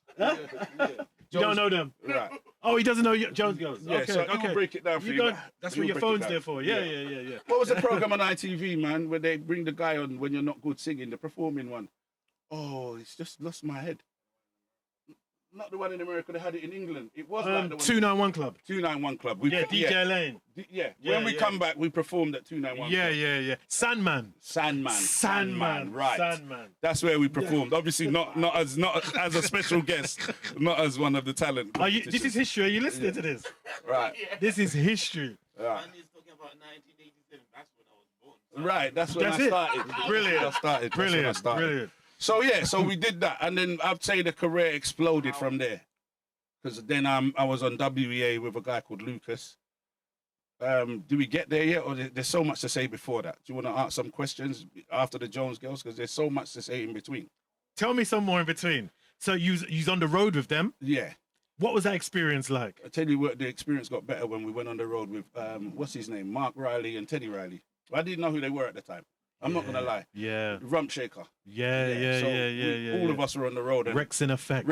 Yeah. You don't know them. Right. Oh, he doesn't know Jones girls. Yeah, okay, so okay. I'll break it down for you. That's He'll where your break it phone's down. there for. Yeah. What was the program on ITV, man, where they bring the guy on when you're not good singing, the performing one? Oh, it's just lost my head. Not the one in America, they had it in England. It was like the one. 291 Club. 291 Club. Yeah, DJ Lane. Yeah. Yeah, When we yeah. come back, we performed at 291 Club. Yeah. Sandman. Sandman. Right. Sandman. That's where we performed. Obviously, not as a special guest, not as one of the talent. This is history. Are you listening to this? Right. This is history. Right. And he's talking about 1987. That's when I was born. Right. That's when That's I it. started. Brilliant. I started. That's when I Brilliant. started. Brilliant. So yeah, so we did that, and then I'd say the career exploded from there, because then I was on WEA with a guy called Lucas. Do we get there yet, or there's so much to say before that? Do you want to ask some questions after the Jones Girls, because there's so much to say in between? Tell me some more in between. So you's on the road with them. Yeah, What was that experience like? I tell you what, the experience got better when we went on the road with what's his name, Mark Riley and Teddy Riley. I didn't know who they were at the time. I'm not gonna lie. Yeah. Rump Shaker. Yeah. So all of us were on the road. And Rex in effect.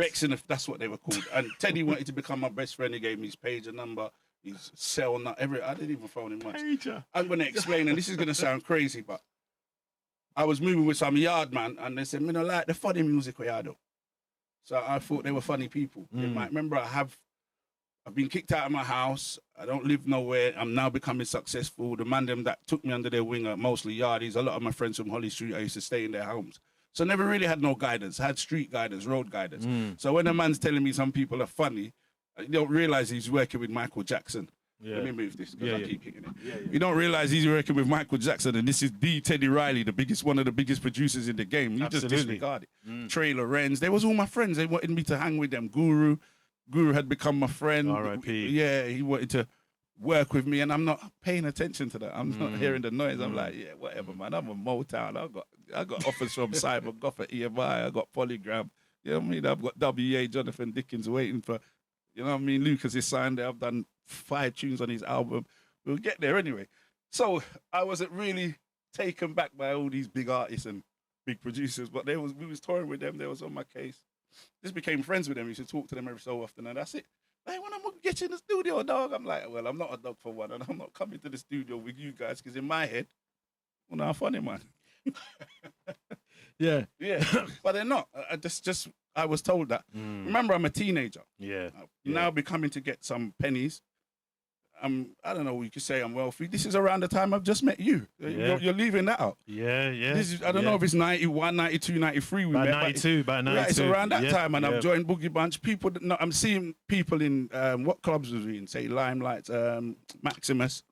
that's what they were called. And Teddy wanted to become my best friend. He gave me his page and number, his cell number, I didn't even phone him once. Pager. I'm going to explain, and this is going to sound crazy, but I was moving with some yard man, and they said, me not like the funny music we do. So I thought they were funny people. They might remember I've been kicked out of my house. I don't live nowhere. I'm now becoming successful. The man them that took me under their wing are mostly yardies. A lot of my friends from Holly Street, I used to stay in their homes. So I never really had no guidance. I had street guidance, road guidance. So when a man's telling me some people are funny, you don't realize he's working with Michael Jackson. Yeah. Let me move this because I keep hitting it. Yeah. You don't realize he's working with Michael Jackson, and this is the Teddy Riley, one of the biggest producers in the game. You just Absolutely. disregard it. Trey Lorenz, they was all my friends. They wanted me to hang with them. Guru had become my friend. R.I.P. Yeah, he wanted to work with me, and I'm not paying attention to that. I'm not hearing the noise. I'm like, yeah, whatever, man. I'm a Motown. I got offers from Simon Goff EMI. I got Polygram. You know what I mean? I've got WA Jonathan Dickens waiting for. You know what I mean? Lucas is signed there. I've done 5 tunes on his album. We'll get there anyway. So I wasn't really taken back by all these big artists and big producers, but we was touring with them. They was on my case. Just became friends with them. Used to talk to them every so often, and that's it. Hey, when I'm gonna get you in the studio, dog, I'm like, well, I'm not a dog for one, and I'm not coming to the studio with you guys, because in my head, well, I'm funny, man. Yeah. But they're not. I was told that. Remember, I'm a teenager. Yeah. Now becoming to get some pennies. I don't know, you could say I'm wealthy. This is around the time I've just met you. Yeah. You're leaving that out. Yeah. This is, I don't know if it's 91, 92, 93. About 92, Right, it's around that time, and yeah. I've joined Boogie Bunch. I'm seeing people in, what clubs was we in? Say Limelight, Maximus,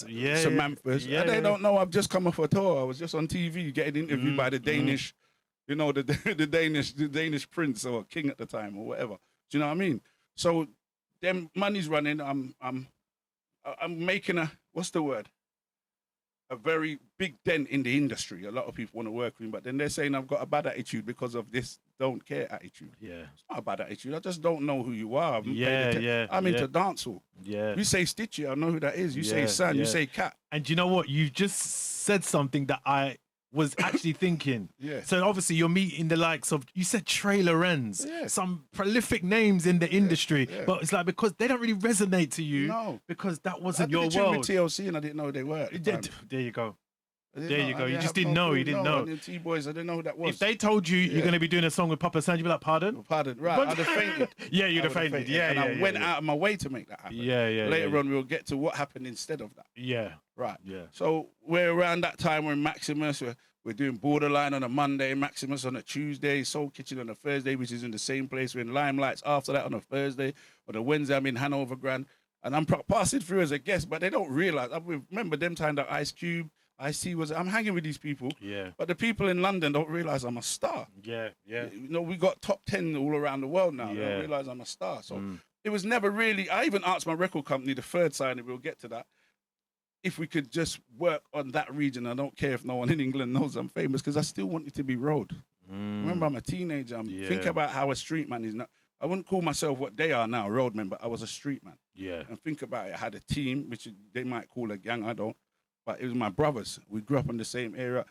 yeah. Samantha's. Yeah, And they yeah. don't know I've just come off a tour. I was just on TV getting interviewed by the Danish, the Danish prince or king at the time or whatever. Do you know what I mean? So them money's running. I'm making a very big dent in the industry. A lot of people want to work with me, but then they're saying I've got a bad attitude because of this don't care attitude. Yeah. It's not a bad attitude. I just don't know who you are. I'm Yeah. into dancehall. Yeah. You say Stitchy, I know who that is. You say San, you say Cat. And you know what? You just said something that I was actually thinking. Yeah. So obviously you're meeting the likes of, you said Trey Lorenz, Yeah. some prolific names in the industry, yeah. but it's like because they don't really resonate to you. No. Because that I wasn't did your a tune world. with TLC and I didn't know who they were. At the time. There you go. I didn't There know- you I go. You didn't just have didn't no know. clue. You didn't No, know. and the T-Boys, I didn't know who that was. If they told you you're Yeah. going to be doing a song with Papa San, you'd be like, pardon? Pardon, right, I'd have fainted. Yeah, you'd I have would fainted. Yeah, and yeah, I yeah, went yeah. out of my way to make that happen. Yeah. Later on, we'll get to what happened instead of that. Yeah. Right. Yeah. So we're around that time. We're in Maximus. We're doing Borderline on a Monday, Maximus on a Tuesday, Soul Kitchen on a Thursday, which is in the same place. We're in Limelights after that on a Thursday. On a Wednesday, I'm in Hanover Grand. And I'm passing through as a guest, but they don't realize. I remember them time that Ice Cube, Ice-T I'm hanging with these people. Yeah. But the people in London don't realize I'm a star. Yeah. You know, we got top 10 all around the world now. They Yeah. don't realize I'm a star. So it was never really. I even asked my record company, the third signing, we'll get to that, if we could just work on that region. I don't care if no one in England knows I'm famous, because I still want it to be road. Remember, I'm a teenager. Think about how a street man is now. I wouldn't call myself what they are now, roadmen, but I was a street man. Yeah. And think about it. I had a team, which they might call a gang. I don't. But it was my brothers. We grew up in the same area.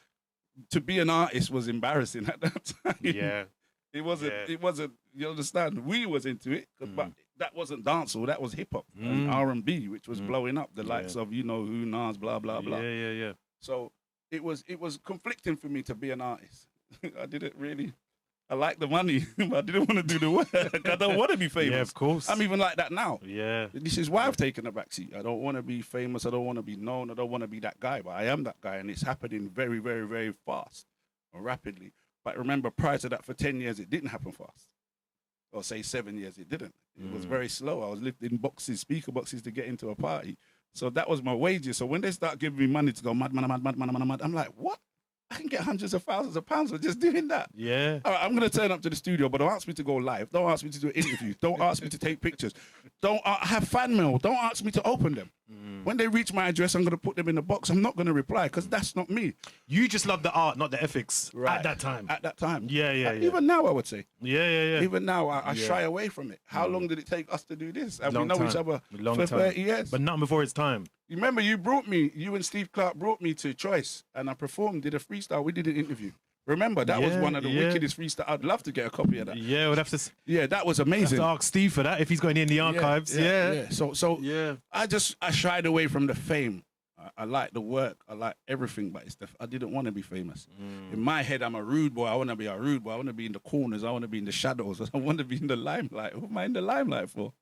To be an artist was embarrassing at that time. Yeah. It wasn't. Yeah. It wasn't. You understand? We was into it, but that wasn't dancehall. That was hip hop and R&B, which was blowing up. The likes of who, Nas, blah blah blah. Yeah. So it was conflicting for me to be an artist. I didn't really. I like the money, but I didn't want to do the work. I don't want to be famous. Yeah, of course. I'm even like that now. Yeah. This is why I've taken a backseat. I don't want to be famous. I don't want to be known. I don't want to be that guy, but I am that guy, and it's happening very, very, very fast or rapidly. But remember, prior to that, for 10 years, it didn't happen fast. Or say 7 years, it didn't. It was very slow. I was lifting boxes, speaker boxes to get into a party. So that was my wages. So when they start giving me money to go mad, I'm like, what? I can get hundreds of thousands of pounds for just doing that. Yeah. All right, I'm going to turn up to the studio, but don't ask me to go live. Don't ask me to do an interview. Don't ask me to take pictures. Don't have fan mail. Don't ask me to open them. When they reach my address, I'm going to put them in the box. I'm not going to reply because that's not me. You just love the art, not the ethics Right. at that time. At that time. Yeah. Even now, I would say. Yeah. Even now, I shy away from it. How long did it take us to do this? And Long we know time. each other Long for time. 30 years. But not before it's time. You remember you and Steve Clark brought me to Choice, and I performed, did a freestyle. We did an interview. Remember, that was one of the wickedest freestyle. I'd love to get a copy of that. Yeah, we'd have to. Yeah, that was Have amazing. to ask Steve for that if he's got any in the archives. Yeah. So Yeah. I shied away from the fame. I like the work. I like everything, but I didn't want to be famous. In my head, I'm a rude boy. I want to be a rude boy. I want to be in the corners. I want to be in the shadows. I want to be in the limelight. What am I in the limelight for?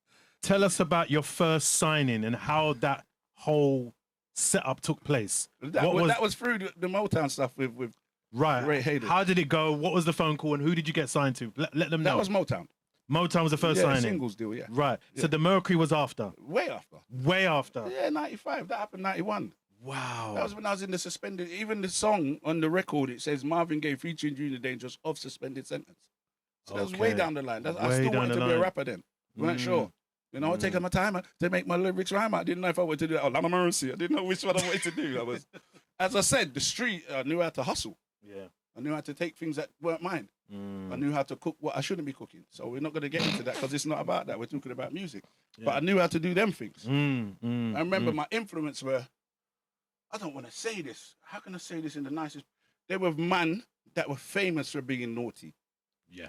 Tell us about your first signing and how that whole setup took place. That was through the Motown stuff with Right. Ray Hayden. How did it go? What was the phone call and who did you get signed to? Let them know. That was Motown. Motown was the first Yeah, signing. singles deal, yeah. Right. Yeah. So the Mercury was after. Way after. Way after. Yeah, 95. That happened 91. Wow. That was when I was in the suspended. Even the song on the record, it says Marvin Gaye featuring Junior Dangerous of suspended sentence. So that was way Okay. down the line. I Way still down wanted the to be a line. rapper then. Weren't sure. You know, taking my time to make my lyrics rhyme. I didn't know if I wanted to do that. Oh, Lord of mercy. I didn't know which one I wanted to do. As I said, the street, I knew how to hustle. Yeah. I knew how to take things that weren't mine. I knew how to cook what I shouldn't be cooking. So we're not going to get into that because it's not about that. We're talking about music. Yeah. But I knew how to do them things. I I remember my influence were, I don't want to say this. How can I say this in the nicest? They were men that were famous for being naughty. Yeah.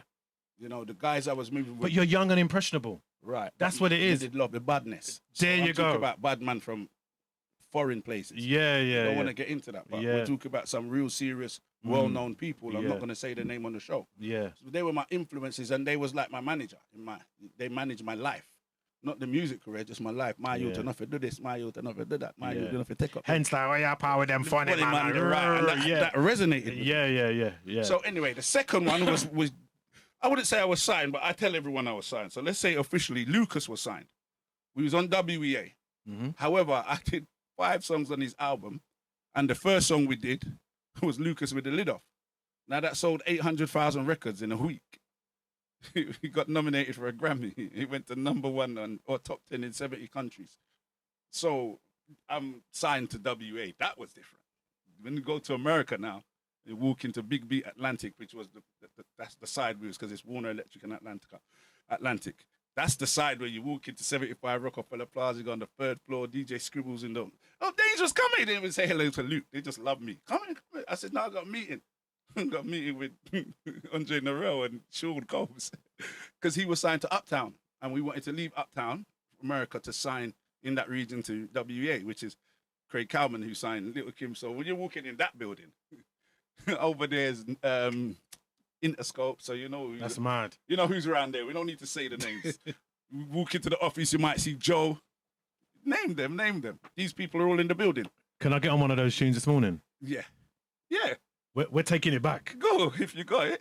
You know, the guys I was moving with. But you're young and impressionable. Right. That's what it They is. did love the badness. There you I'm talking go. about bad man from foreign places. Yeah. I don't want to get into that, but Yeah. we're talking about some real serious, well-known people. I'm Yeah. not going to say the name on the show. Yeah. So they were my influences, and they was like my manager. They managed my life, not the music career, just my life. My youth Yeah. enough to do this. My youth enough to do that. My Yeah. youth enough to take up. Hence, like, oh, yeah, power them funny, Funny man. man, right? And that resonated. with me. Yeah. So anyway, the second one was I wouldn't say I was signed, but I tell everyone I was signed. So let's say officially, Lucas was signed. We was on WEA. However, I did 5 songs on his album, and the first song we did was Lucas with the lid off. Now that sold 800,000 records in a week. He got nominated for a Grammy. He went to #1 or top 10 in 70 countries. So I'm signed to WA. That was different. When you go to America now, you walk into Big Beat Atlantic, which was that's the side we was because it's Warner Electric and Atlantic. That's the side where you walk into 75 Rockefeller Plaza, you go on the 3rd floor, DJ Scribbles in the, oh, Dangerous, come in. They didn't even say hello to Luke. They just love me. Come in. I said, no, I got a meeting. Got a meeting with Andre Norell and Sean Combs because he was signed to Uptown, and we wanted to leave Uptown, America, to sign in that region to WA, which is Craig Cowman, who signed Little Kim. So when you're walking in that building, over there's Interscope, so you know That's mad. You know who's around there. We don't need to say the names. You walk into the office, you might see Joe. Name them. These people are all in the building. Can I get on one of those tunes this morning? Yeah. We're taking it back. Go if you got it.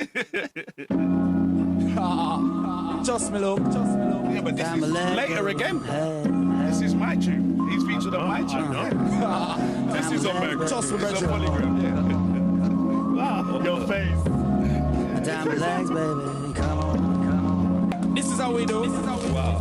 Just me look. Yeah, but this is later again. This is my tune. He's featured on my tune. Yeah. This is on Mercury. Just This me, is on Mercury. Polygram. Yeah. Your face. Diamond legs, baby, come on. This is how we do. Wow.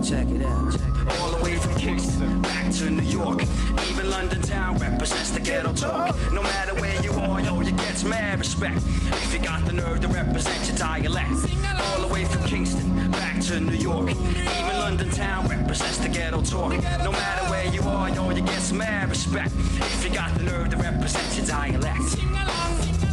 Check it out. All the way from Kingston back to New York. Even London town represents the ghetto talk. No matter where you are, yo, you get mad respect. If you got the nerve to represent your dialect. All the way from Kingston back to New York. Even London town represents the ghetto talk. No matter where you are, yo, you get mad respect. If you got the nerve to represent your dialect.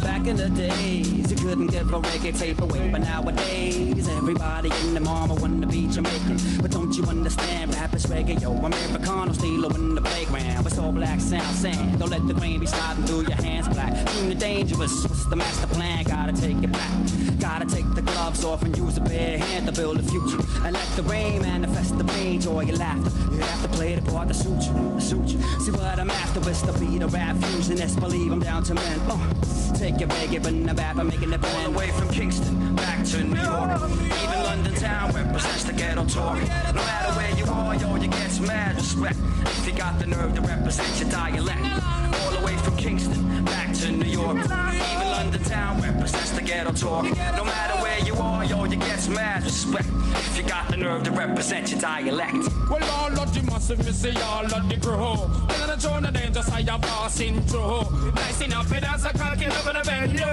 Back in the days, you couldn't give a reggae tape away, but nowadays, everybody in the mama wanna be Jamaican. But don't you understand, rap is reggae, yo, Americano stilo in the playground. It's all black sound saying, don't let the grain be sliding through your hands black. Tune the dangerous, what's the master plan? Gotta take it back. Gotta take the gloves off and use a bare hand to build a future. And let the rain manifest the pain, joy, your laughter. You have to play the part to suit you. See what I'm after is the beat of rap fusionist. Believe I'm down to men. Take your reggae, but the rap, I'm making it blend. All the way from Kingston back to New York. Even London town represents the ghetto talk. No matter where you are, yo, you get mad respect. If you got the nerve to represent your dialect. All the way from Kingston back to New York. Even London town represents the ghetto talk. No matter where you are, yo, you get mad respect. If you got the nerve to represent your dialect. Well, all of the massive, me say all of the crew. When I join the danger, I am passing through. Nice enough, it has a cocky love in the venue.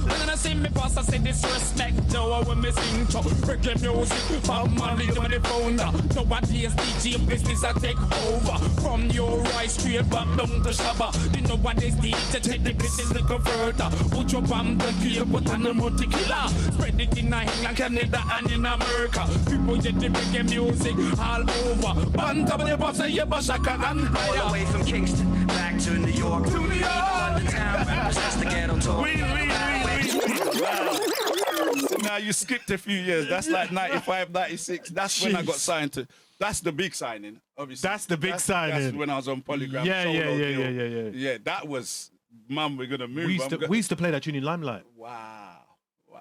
When I see me pass, I say disrespect. Now when me sing to reggae music, Bob Marley to the founder. Nowadays DJ business I take over. From your right straight back down to Shabba. The nowadays DJ take the business like a further. Put your bomb the kill, put on the multi killer. Spread it in England, Canada and in America. People get the reggae music all over. Band up the boss and your bashaka and higher. All the way from Kingston back to New York. To New York. London town represents the ghetto talk. Wow. So now you skipped a few years. That's like 95, 96. That's when I got signed to. That's the big signing, obviously. That's the big signing. That's when I was on Polygram. Yeah, that was, man, we're going to move. We used to play that tune in Limelight. Wow.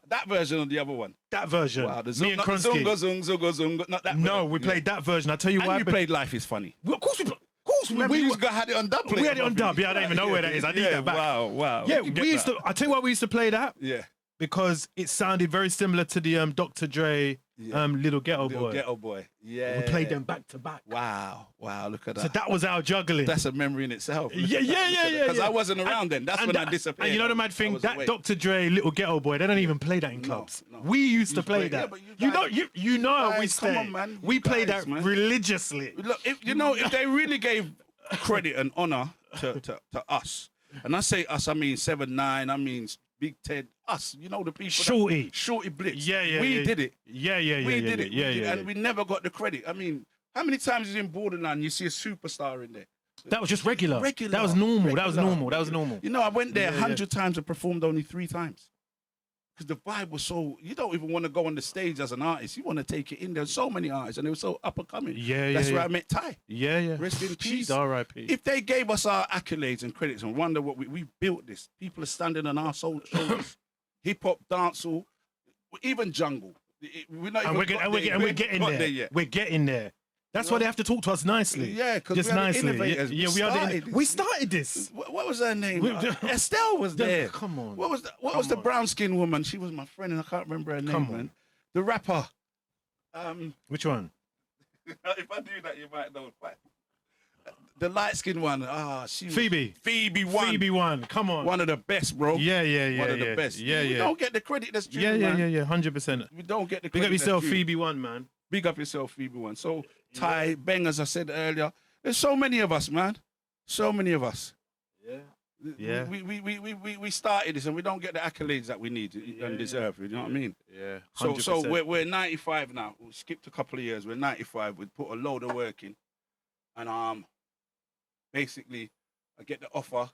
That version or the other one? That version. Wow. Me and Kronsky. Zunga, not that No, version. we played that version. I'll tell you why. And you played Life is Funny. Well, of course we played. We had it on dub. We had it on dub. Yeah, I don't even know where that is. I need that back. Wow. Yeah, we used to. I tell you why we used to play that. Yeah. Because it sounded very similar to the Dr. Dre Little Ghetto Boy. Ghetto Boy. Yeah. We played them back to back. Wow. Look at that. So that was our juggling. That's a memory in itself. Yeah. Because I wasn't around then. That's when I disappeared. And you know the mad thing, that Dr. Dre Little Ghetto Boy, they don't even play that in clubs. No. We used to play that. You know how we stay. Come on, man. We played that religiously. Look, if they really gave credit and honor to us, and I say us, I mean 7-9, I mean Big Ted, us, you know, the people. Shorty Blitz. Yeah. We did it. Yeah. We did it. Yeah. And we never got the credit. I mean, how many times is in Borderland you see a superstar in there? That was just regular. That was normal. That was normal. You know, I went there 100 times and performed only 3 times. Because the vibe was so, you don't even want to go on the stage as an artist. You want to take it in. There's so many artists and they were so up and coming. That's where I met Ty. Yeah. Rest in peace. R.I.P. If they gave us our accolades and credits and wonder what we built this, people are standing on our shoulders. Hip hop, dancehall, even jungle. We're getting there. We're getting there. That's why they have to talk to us nicely. Yeah, because just we are nicely. Innovators. We started this. What was her name? Estelle was there. Come on. What was the brown skin woman? She was my friend, and I can't remember her name. Man. The rapper. Which one? If I do that, you might know. The light skinned one. She was Phoebe One. Come on. One of the best, bro. Yeah. One of the best. Yeah. We don't get the credit that's due. Yeah. 100%. We don't get the credit. Big up yourself, that's due. Phoebe One, man. Big up yourself, Phoebe One. So Ty, Beng, as I said earlier, there's so many of us, man. So many of us. Yeah. We started this and we don't get the accolades that we need and deserve. You know what I mean? Yeah. 100%. So we're 95 now. We skipped a couple of years. We're 95. We put a load of work in, and basically, I get the offer.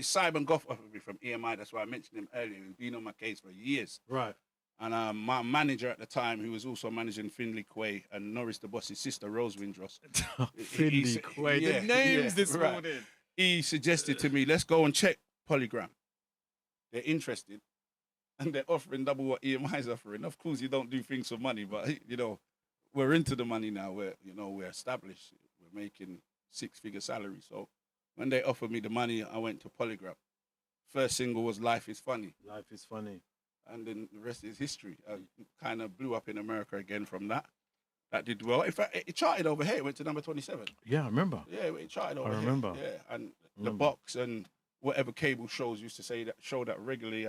Simon Goff offered me from EMI. That's why I mentioned him earlier. He's been on my case for years. Right. And my manager at the time, who was also managing Finley Quay and Norris the Boss's sister, Rose Windross. Finley Quay. The names this morning. He suggested to me, let's go and check Polygram. They're interested. And they're offering double what EMI is offering. Of course, you don't do things for money, but, you know, we're into the money now. We're established. We're making 6-figure salary. So when they offered me the money, I went to Polygram. First single was Life is Funny. Life is Funny. And then the rest is history. I kind of blew up in America again from that. that did well. In fact, it charted over here. It went to number 27. Yeah, I remember. Yeah, it charted over I here. remember. Yeah, and the box and whatever cable shows used to show that regularly.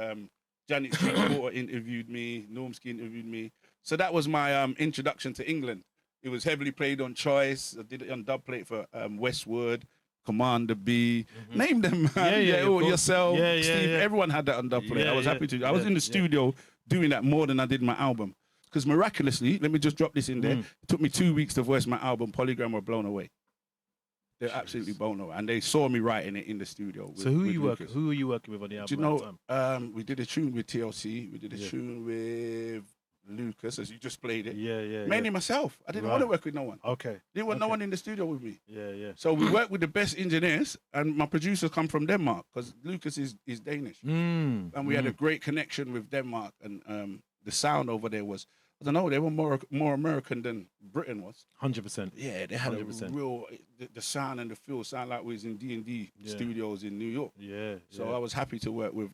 Janet Street Porter interviewed me. Normski interviewed me. So that was my introduction to England. It was heavily played on Choice. I did it on dub plate for Westwood, Commander B. Name them, man. Yourself, Steve. Everyone had that on dub plate. I was happy to. I was in the studio doing that more than I did my album. Because miraculously, let me just drop this in there. It took me 2 weeks to voice my album. Polygram were blown away. They're absolutely blown away, and they saw me writing it in the studio. So who are you working? Who are you working with on the album? Do you know? We did a tune with TLC. We did a tune with Lucas, as you just played it. Mainly myself. I didn't want to work with no one. Okay. Didn't want no one in the studio with me. Yeah. So we worked with the best engineers, and my producers come from Denmark because Lucas is Danish, and we had a great connection with Denmark, and the sound over there was. I don't know. They were more American than Britain was. 100%. Yeah, they had 100%. A real the sound and the feel sound like we was in D&D studios in New York. Yeah. So I was happy to work with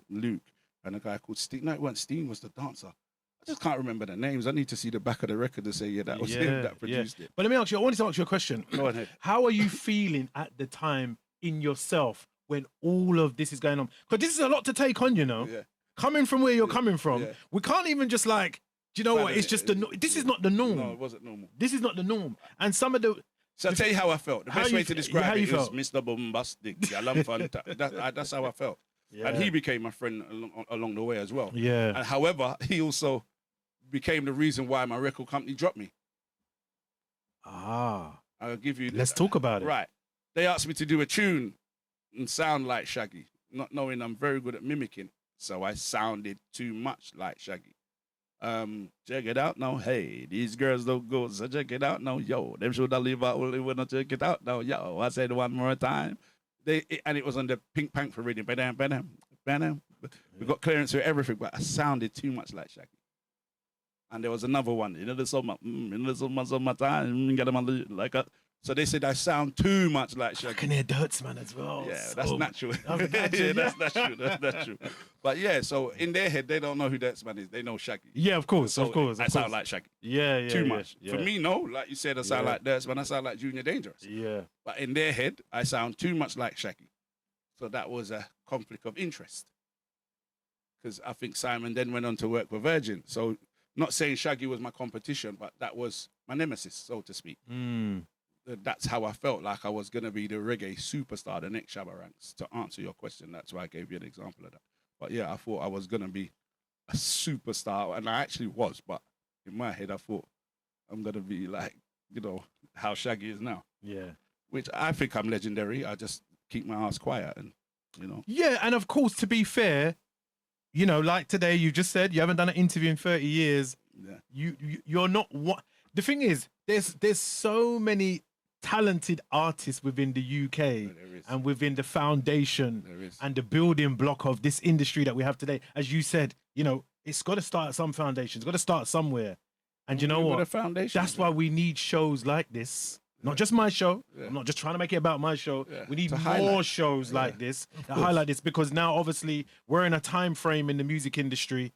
Luke and a guy called Steen. No, it wasn't Steen. Was the dancer. I just can't remember the names. I need to see the back of the record to say that was him that produced it. But let me ask you. I wanted to ask you a question. Go ahead. How are you feeling at the time in yourself when all of this is going on? Because this is a lot to take on. You know, coming from where you're coming from, we can't even just like. Do you know what? It's just this is not the norm. No, it wasn't normal. This is not the norm. And some of the. So I'll tell you how I felt. The best way to describe it is felt? Mr. Bombastic, Galam Fanta. That's how I felt. Yeah. And he became my friend along the way as well. Yeah. And however, he also became the reason why my record company dropped me. I'll give you. Let's talk about it. Right. They asked me to do a tune and sound like Shaggy, not knowing I'm very good at mimicking. So I sounded too much like Shaggy. Check it out now. Hey, these girls don't go, so check it out now. Yo, them should have leave out only when I check it out now. Yo, I said one more time. And it was on the Pink Panther radio. Bam. We got clearance for everything, but I sounded too much like Shaggy. And there was another one. You know, the summertime. Get them like a. So they said I sound too much like Shaggy. I can hear Dirtsman as well. Yeah, that's natural. That's true. But yeah, so in their head, they don't know who Dirtsman is. They know Shaggy. Yeah, of course, so of course. I sound like Shaggy. Yeah. Too much. For me, no. Like you said, I sound like Dirtsman. I sound like Junior Dangerous. Yeah. But in their head, I sound too much like Shaggy. So that was a conflict of interest. Because I think Simon then went on to work with Virgin. So not saying Shaggy was my competition, but that was my nemesis, so to speak. That's how I felt like I was going to be the reggae superstar, the next Shabba Ranks. To answer your question, that's why I gave you an example of that. But yeah, I thought I was going to be a superstar, and I actually was. But in my head, I thought I'm going to be like, you know, how Shaggy is now. Yeah. Which I think I'm legendary. I just keep my ass quiet and, you know. Yeah, and of course, to be fair, you know, like today, you just said you haven't done an interview in 30 years. Yeah. You're not what. The thing is, there's so many talented artists within the UK and within the foundation and the building block of this industry that we have today. As you said, you know, it's got to start at some foundation. It's got to start somewhere. And you know what? That's why we need shows like this. Not just my show. I'm not just trying to make it about my show. We need more shows like this that highlight this, because now obviously we're in a time frame in the music industry.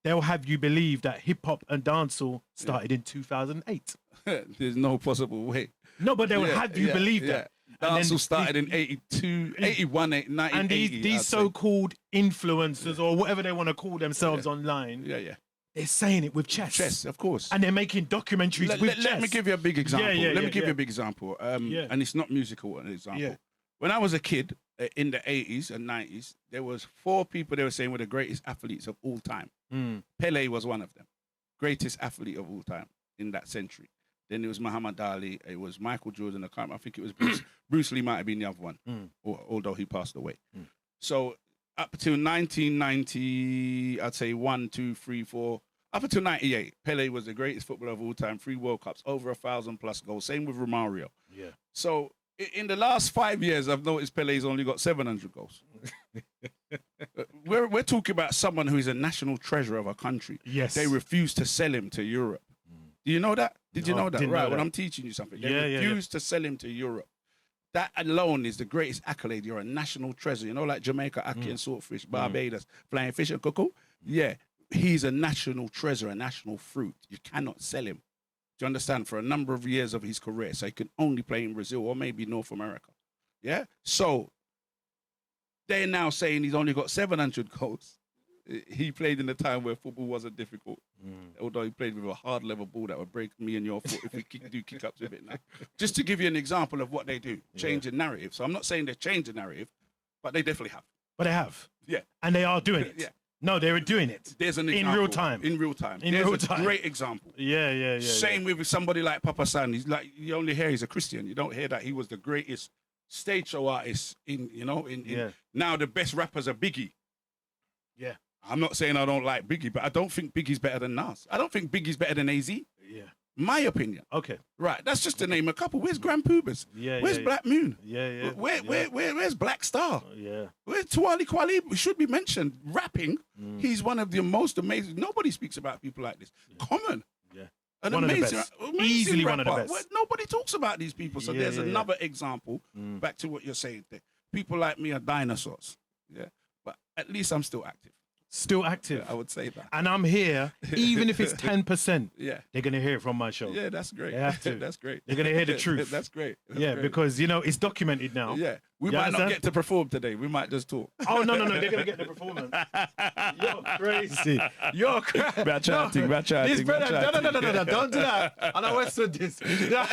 They'll have you believe that hip hop and dancehall started in 2008. There's no possible way. No, but they will have you believe that. Dancehall started in 82, 81, 1980. And these so-called influencers or whatever they want to call themselves online. Yeah. They're saying it with chess. Chess, of course. And they're making documentaries with chess. Let me give you a big example. Let me give you a big example. Yeah. And it's not musical, an example. Yeah. When I was a kid in the 80s and 90s, there was 4 people they were saying were the greatest athletes of all time. Pele was one of them. Greatest athlete of all time in that century. Then it was Muhammad Ali. It was Michael Jordan. I think it was Bruce. Bruce Lee might have been the other one, although he passed away. So up until 1990, I'd say 1, 2, 3, 4. Up until 98, Pele was the greatest footballer of all time. 3 World Cups, over 1,000+ goals. Same with Romario. Yeah. So in the last 5 years, I've noticed Pele's only got 700 goals. We're talking about someone who is a national treasure of a country. Yes. They refuse to sell him to Europe. Do you know that? Did you know that? Right, when I'm teaching you something. They refuse to sell him to Europe. That alone is the greatest accolade. You're a national treasure. You know, like Jamaica, Ackee and Swordfish, Barbados, Flying Fish and Cuckoo? Yeah. He's a national treasure, a national fruit. You cannot sell him. you understand, for a number of years of his career. So he can only play in Brazil or maybe North America. Yeah? So they're now saying he's only got 700 goals. He played in a time where football wasn't difficult. Although he played with a hard level ball that would break me and your foot if we do kick-ups with it now. Just to give you an example of what they do, change the narrative. So I'm not saying they change the narrative, but they definitely have. But they have. Yeah. And they are doing it. Yeah. No, they're doing it. There's an in example. real time. In real time. In There's real a time. great example. Yeah. Same with somebody like Papa San. He's like, you only hear he's a Christian. You don't hear that he was the greatest stage show artist in now the best rappers are Biggie. Yeah. I'm not saying I don't like Biggie, but I don't think Biggie's better than Nas. I don't think Biggie's better than AZ. Yeah. My opinion. Okay. Right. That's just to name a couple. Where's Grand Poobas? Yeah. Where's Black Moon? Yeah. Where's Black Star? Yeah. Where's Tuwali Kweli? Should be mentioned. Rapping. He's one of the most amazing. Nobody speaks about people like this. Common. Yeah. An One amazing, of the best. amazing Easily rapper. one of the best. Well, nobody talks about these people. So there's another example. Back to what you're saying there. People like me are dinosaurs. Yeah. But at least I'm still active. Still active. Yeah, I would say that. And I'm here, even if it's 10%. Yeah. They're going to hear it from my show. Yeah, that's great. They have to. That's great. They're going to hear the truth. That's great. That's yeah, great. because, it's documented now. Yeah. We You might understand? not get to perform today. We might just talk. Oh, no. They're going to get the performance. You're crazy. You're crazy. Bad chatting. This brother, no. Don't do that. I know Westwood this. No,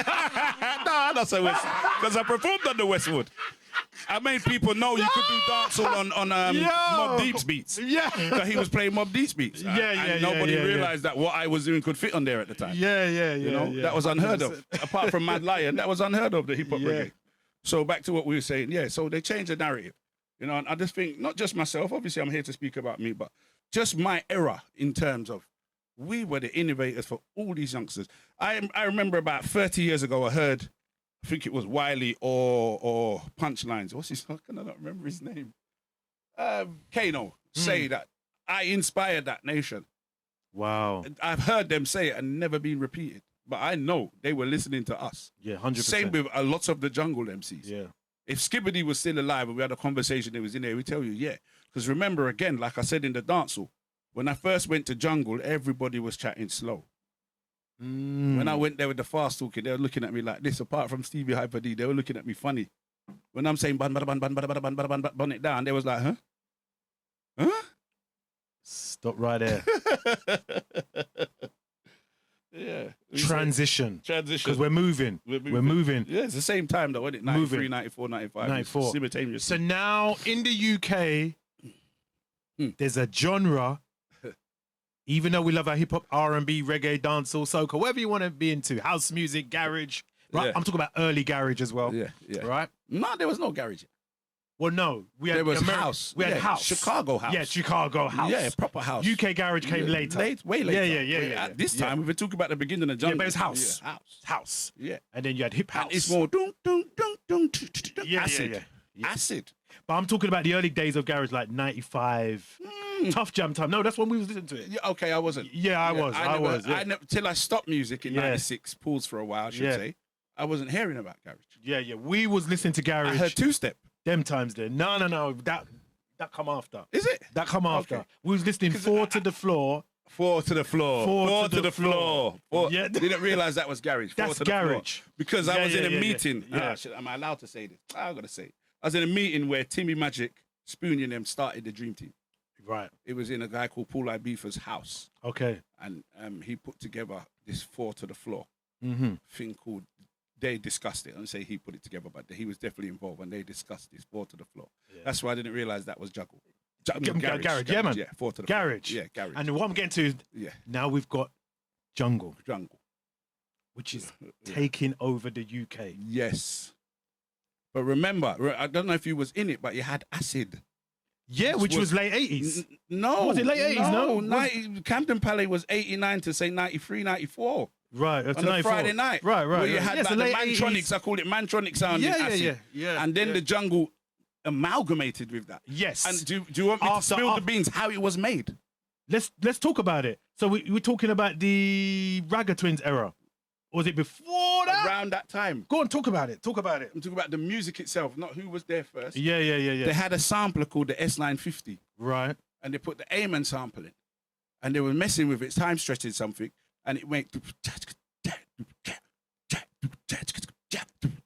that's a Westwood. Because I performed on the Westwood. I made people know you could do dancehall on Mobb Deep's beats. Yeah. So he was playing Mobb Deep's beats. And nobody realized that what I was doing could fit on there at the time. Yeah. That was unheard of. Apart from Mad Lion, that was unheard of, the hip hop reggae. So back to what we were saying. Yeah, so they changed the narrative. And I just think, not just myself, obviously I'm here to speak about me, but just my era in terms of we were the innovators for all these youngsters. I remember about 30 years ago, I heard, I think it was Wiley or Punchlines. What's his? How can I not remember his name? Kano say that I inspired that nation. Wow. I've heard them say it and never been repeated, but I know they were listening to us. Yeah, 100%. Same with a lot of the jungle MCs. Yeah. If Skibbity was still alive and we had a conversation, he was in there, we tell you, yeah. Because remember, again, like I said in the dancehall, when I first went to jungle, everybody was chatting slow. When I went there with the fast talking, they were looking at me like this. Apart from Stevie Hyper D, they were looking at me funny. When I'm saying bun it down, they was like, huh? Huh? Stop right there. Yeah. Transition. Transition. Because we're moving. We're moving. Yeah, it's the same time though, isn't it? 93, Moving. 94, 95. 94. Simultaneously. So now in the UK, there's a genre. Even though we love our hip hop, R&B, reggae, dancehall, soca, whatever you want to be into, house music, garage. Right, Yeah. I'm talking about early garage as well. Yeah. Right. No, there was no garage. Well, no, we had There was Ameri- house. We had Yeah, house. Chicago house. Yeah, Chicago house. Yeah, proper house. UK garage came later. Way later. Yeah. At this time, we were talking about the beginning of jungle. Yeah, but it's house. Yeah, house. House. Yeah. And then you had hip house. And it's more acid. Yeah. Acid. But I'm talking about the early days of garage, like 95. Tough Jam time. No, that's when we was listening to it. Yeah, okay, I wasn't. Yeah, I was. Till I stopped music in Yeah. 96, paused for a while, I should say. I wasn't hearing about garage. Yeah. We was listening to garage. I heard two-step. Them times there. No. That come after. Is it? That come after. Okay. We was listening Four to the Floor. Four to the floor. Four to the floor. Yeah. Didn't realize that was garage. Four That's to the floor. garage. Because I was in a yeah. meeting. Yeah. Am I allowed to say this? I gotta say it. I was in a meeting where Timmy Magic, Spoonie and them started the Dream Team. Right. It was in a guy called Paul Ibiza's house. Okay. And he put together this Four to the Floor Mm-hmm. thing called, they discussed it. I don't say he put it together, but he was definitely involved and they discussed this Four to the Floor. Yeah. That's why I didn't realize that was juggle. Garage. Yeah, man. Yeah, Four to the Garage. Floor. Yeah, garage. And what I'm getting to is now we've got jungle, which is taking over the UK. Yes. But remember, I don't know if you was in it, but you had acid. Yeah, which was late 80s. No. Was it late 80s? No. Camden Palais was 89 to say 93, 94. Right. On a Friday night. Right. Where you had Yes, like the the late Mantronics, 80s. I called it Mantronic sound in acid. Yeah. And then the jungle amalgamated with that. Yes. And do you want me to spill the beans how it was made? Let's talk about it. So we're talking about the Ragga Twins era. Or was it before that? Around that time. Go on, talk about it. I'm talking about the music itself, not who was there first. Yeah. They had a sampler called the S950. Right. And they put the Amen sample in. And they were messing with it, time stretching something. And it went...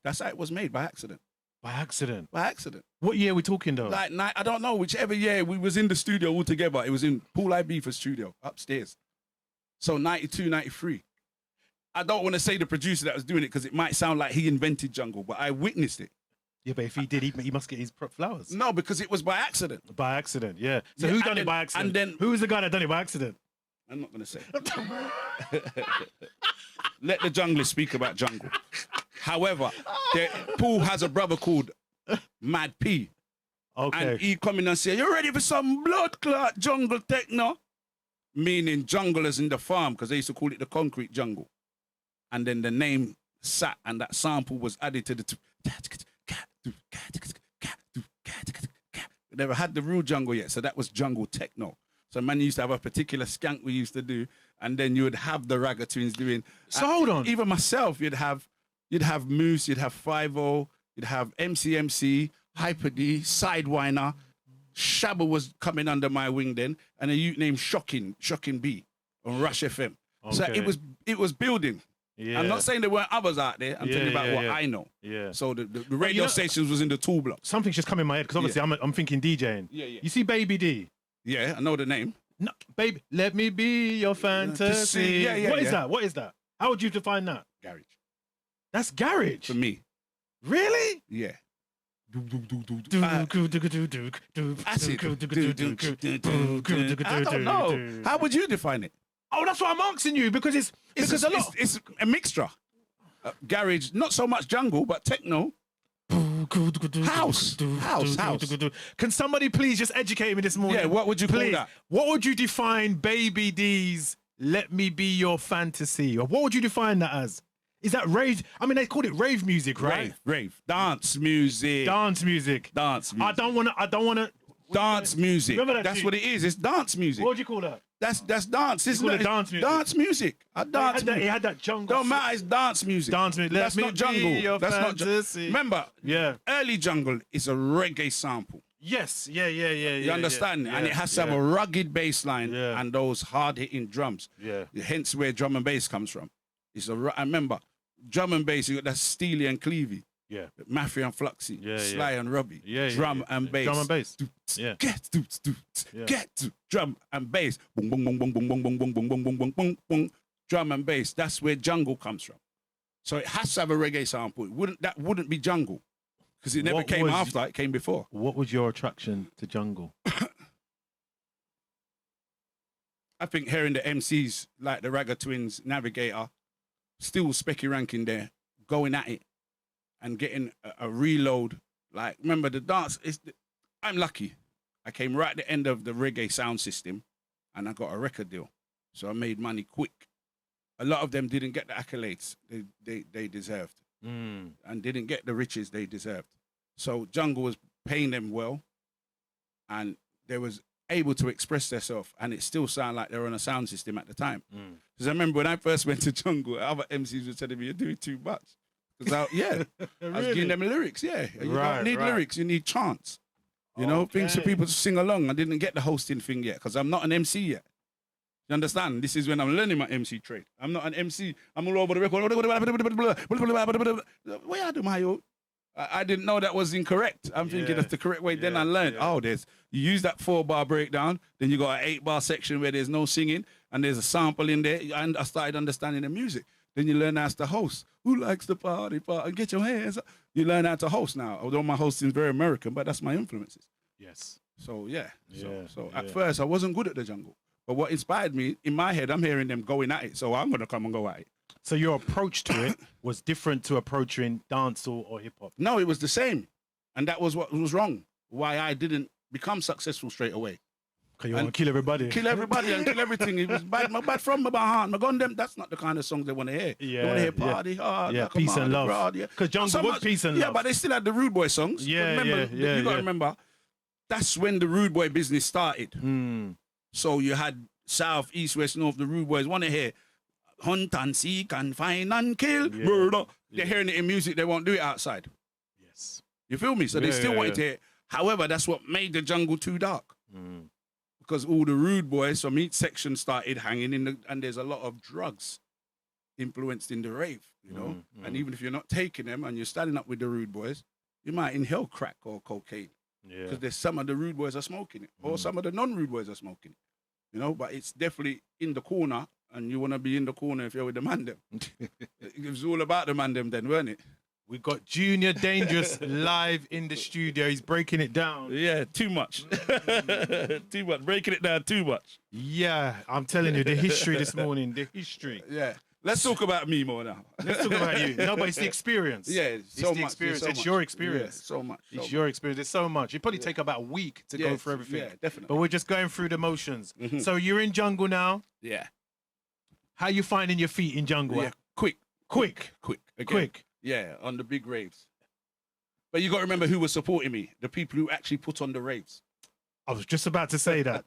That's how it was made, by accident. By accident. By accident. What year are we talking though? Like, I don't know, whichever year we was in the studio all together. It was in Paul Ibiza's studio upstairs. So 92, 93. I don't want to say the producer that was doing it because it might sound like he invented jungle, but I witnessed it. Yeah, but if he did, he must get his flowers. No, because it was by accident. By accident, yeah. So Yeah, who and done it then- by accident? and then- Who was the guy that done it by accident? I'm not going to say. Let the junglers speak about jungle. However, Paul has a brother called Mad P. Okay. And he come in and say, you ready for some blood clot jungle techno? Meaning junglers in the farm, because they used to call it the concrete jungle. And then the name sat and that sample was added to the... We never had the real jungle yet, so that was jungle techno. So man used to have a particular skank we used to do, and then you would have the Ragga Twins doing... So hold on. Even myself, you'd have Moose, you'd have 5-0, you'd have MCMC, Hyper D, Sidewinder. Shabba was coming under my wing then, and a youth named Shocking B on Rush FM. So Okay. it was building. Yeah. I'm not saying there weren't others out there. I'm telling you about what I know. Yeah. So the radio stations was in the tool block. Something's just come in my head because obviously I'm thinking DJing. Yeah, yeah. You see Baby D? Yeah, I know the name. No, baby, let me be your fantasy. Yeah, yeah, What is yeah. that? What is that? How would you define that? Garage. That's garage. For me. Really? Yeah. Acid. I don't know. How would you define it? Oh, that's why I'm asking you because it's It's a mixture. Garage, not so much jungle, but techno. House. Can somebody please just educate me this morning? Yeah, what would you call Please. that? What would you define Baby D's "Let Me Be Your Fantasy"? Or what would you define that as? Is that rave? I mean, they called it rave music, right? Rave. Dance music. Dance music. Dance I don't want to. Dance music. Remember that That's tune? what it is. It's dance music. What would you call that? That's dance, isn't call it? it dance music. Dance music. He had that jungle. Don't matter. It's dance music. Dance music. That's Let not me jungle. be your That's not fantasy. Remember, Yeah. early jungle is a reggae sample. Yes. Yeah. You understand? And it has to have a rugged bass line and those hard-hitting drums. Yeah. Hence where drum and bass comes from. I remember, drum and bass, you got that Steely and Clevey. Yeah. Mafia and Fluxy. Yeah, Sly and Robbie. Yeah, Drum and bass. Drum and bass. Yeah. Get to drum and bass. Boom, boom, boom, boom, boom, boom, boom, boom, boom, boom, boom, boom, boom, boom. Drum and bass. That's where jungle comes from. So it has to have a reggae sample. That wouldn't be jungle. Because it never What came was- after, it came before. What was your attraction to jungle? I think hearing the MCs like the Ragga Twins, Navigator, still Specky Rankin there, going at it and getting a reload. Like, remember the dance, I'm lucky. I came right at the end of the reggae sound system and I got a record deal. So I made money quick. A lot of them didn't get the accolades they deserved and didn't get the riches they deserved. So jungle was paying them well and they was able to express themselves and it still sounded like they were on a sound system at the time. Because I remember when I first went to jungle, other MCs were telling me, you're doing too much. Because I was giving them lyrics, You don't need lyrics, you need chants. You know, things for people to sing along. I didn't get the hosting thing yet because I'm not an MC yet. You understand? This is when I'm learning my MC trade. I'm not an MC. I'm all over the record. What you do, my I didn't know that was incorrect. I'm thinking that's the correct way. Then I learned, you use that 4-bar breakdown, then you got an 8-bar section where there's no singing, and there's a sample in there, and I started understanding the music. Then you learn how to host. Who likes the party? Get your hands up. You learn how to host now. Although my hosting is very American, but that's my influences. Yes. So, So at first, I wasn't good at the jungle. But what inspired me, in my head, I'm hearing them going at it. So I'm going to come and go at it. So your approach to it was different to approaching dancehall or hip hop? No, it was the same. And that was what was wrong. Why I didn't become successful straight away. Because you want to kill everybody. Kill everybody and kill everything. It was bad. My bad from my heart. My gun them. That's not the kind of songs they want to hear. They want to hear party hard. Yeah, like peace and love. Because jungle was peace and love. Yeah, but they still had the Rude Boy songs. Yeah, remember, yeah. You got to remember, that's when the Rude Boy business started. So you had South, East, West, North. The Rude Boys want to hear hunt and seek and find and kill. Murder. They're hearing it in music. They won't do it outside. Yes. You feel me? So they still wanted to hear it. However, that's what made the jungle too dark. Because all the Rude Boys from each section started hanging in and there's a lot of drugs. influenced in the rave, you know. And even if you're not taking them and you're standing up with the rude boys, you might inhale crack or cocaine. Yeah. Because there's some of the rude boys are smoking it, or some of the non-rude boys are smoking it, you know. But it's definitely in the corner, and you want to be in the corner if you're with the man them. It was all about the man them then, weren't it? We got Junior Dangerous live in the studio. He's breaking it down. Yeah, too much. Too much. Breaking it down too much. Yeah, I'm telling you, the history this morning, the history. Yeah. Let's talk about me more now. Let's talk about you. No, but it's the experience. Yeah, it's so the much. experience. So It's much. your experience. Yeah, so much. It's your experience. There's so much. It probably take about a week to go through everything. Yeah, definitely. But we're just going through the motions. So you're in jungle now. Yeah. How you finding your feet in jungle? Yeah. Quick. Again. Quick. Yeah, on the big raves. But you got to remember who was supporting me. The people who actually put on the raves. I was just about to say that.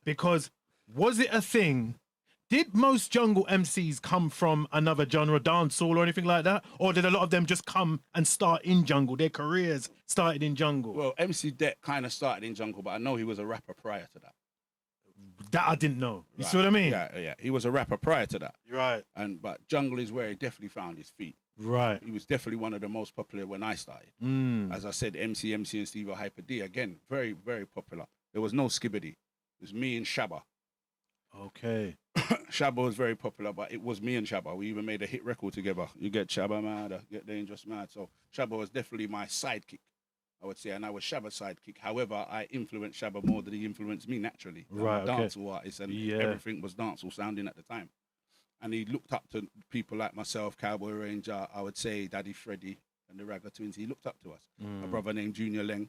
Because was it a thing? Did most jungle MCs come from another genre, dancehall or anything like that? Or did a lot of them just come and start in jungle? Their careers started in jungle? Well, MC Det kind of started in jungle, but I know he was a rapper prior to that. That I didn't know. You Right. see what I mean? Yeah. He was a rapper prior to that. Right. But jungle is where he definitely found his feet. Right. He was definitely one of the most popular when I started. As I said, MC, and Steve Hyper D, again, very, very popular. There was no skibbity. It was me and Shabba. Okay. Shabba was very popular, but it was me and Shabba. We even made a hit record together. You get Shabba mad, I get Dangerous mad. So Shabba was definitely my sidekick, I would say, and I was Shabba's sidekick. However, I influenced Shabba more than he influenced me naturally. Right, I'm a okay. dancehall artist, and everything was dancehall sounding at the time. And he looked up to people like myself, Cowboy Ranger, I would say Daddy Freddy and the Ragga Twins. He looked up to us. A brother named Junior Leng,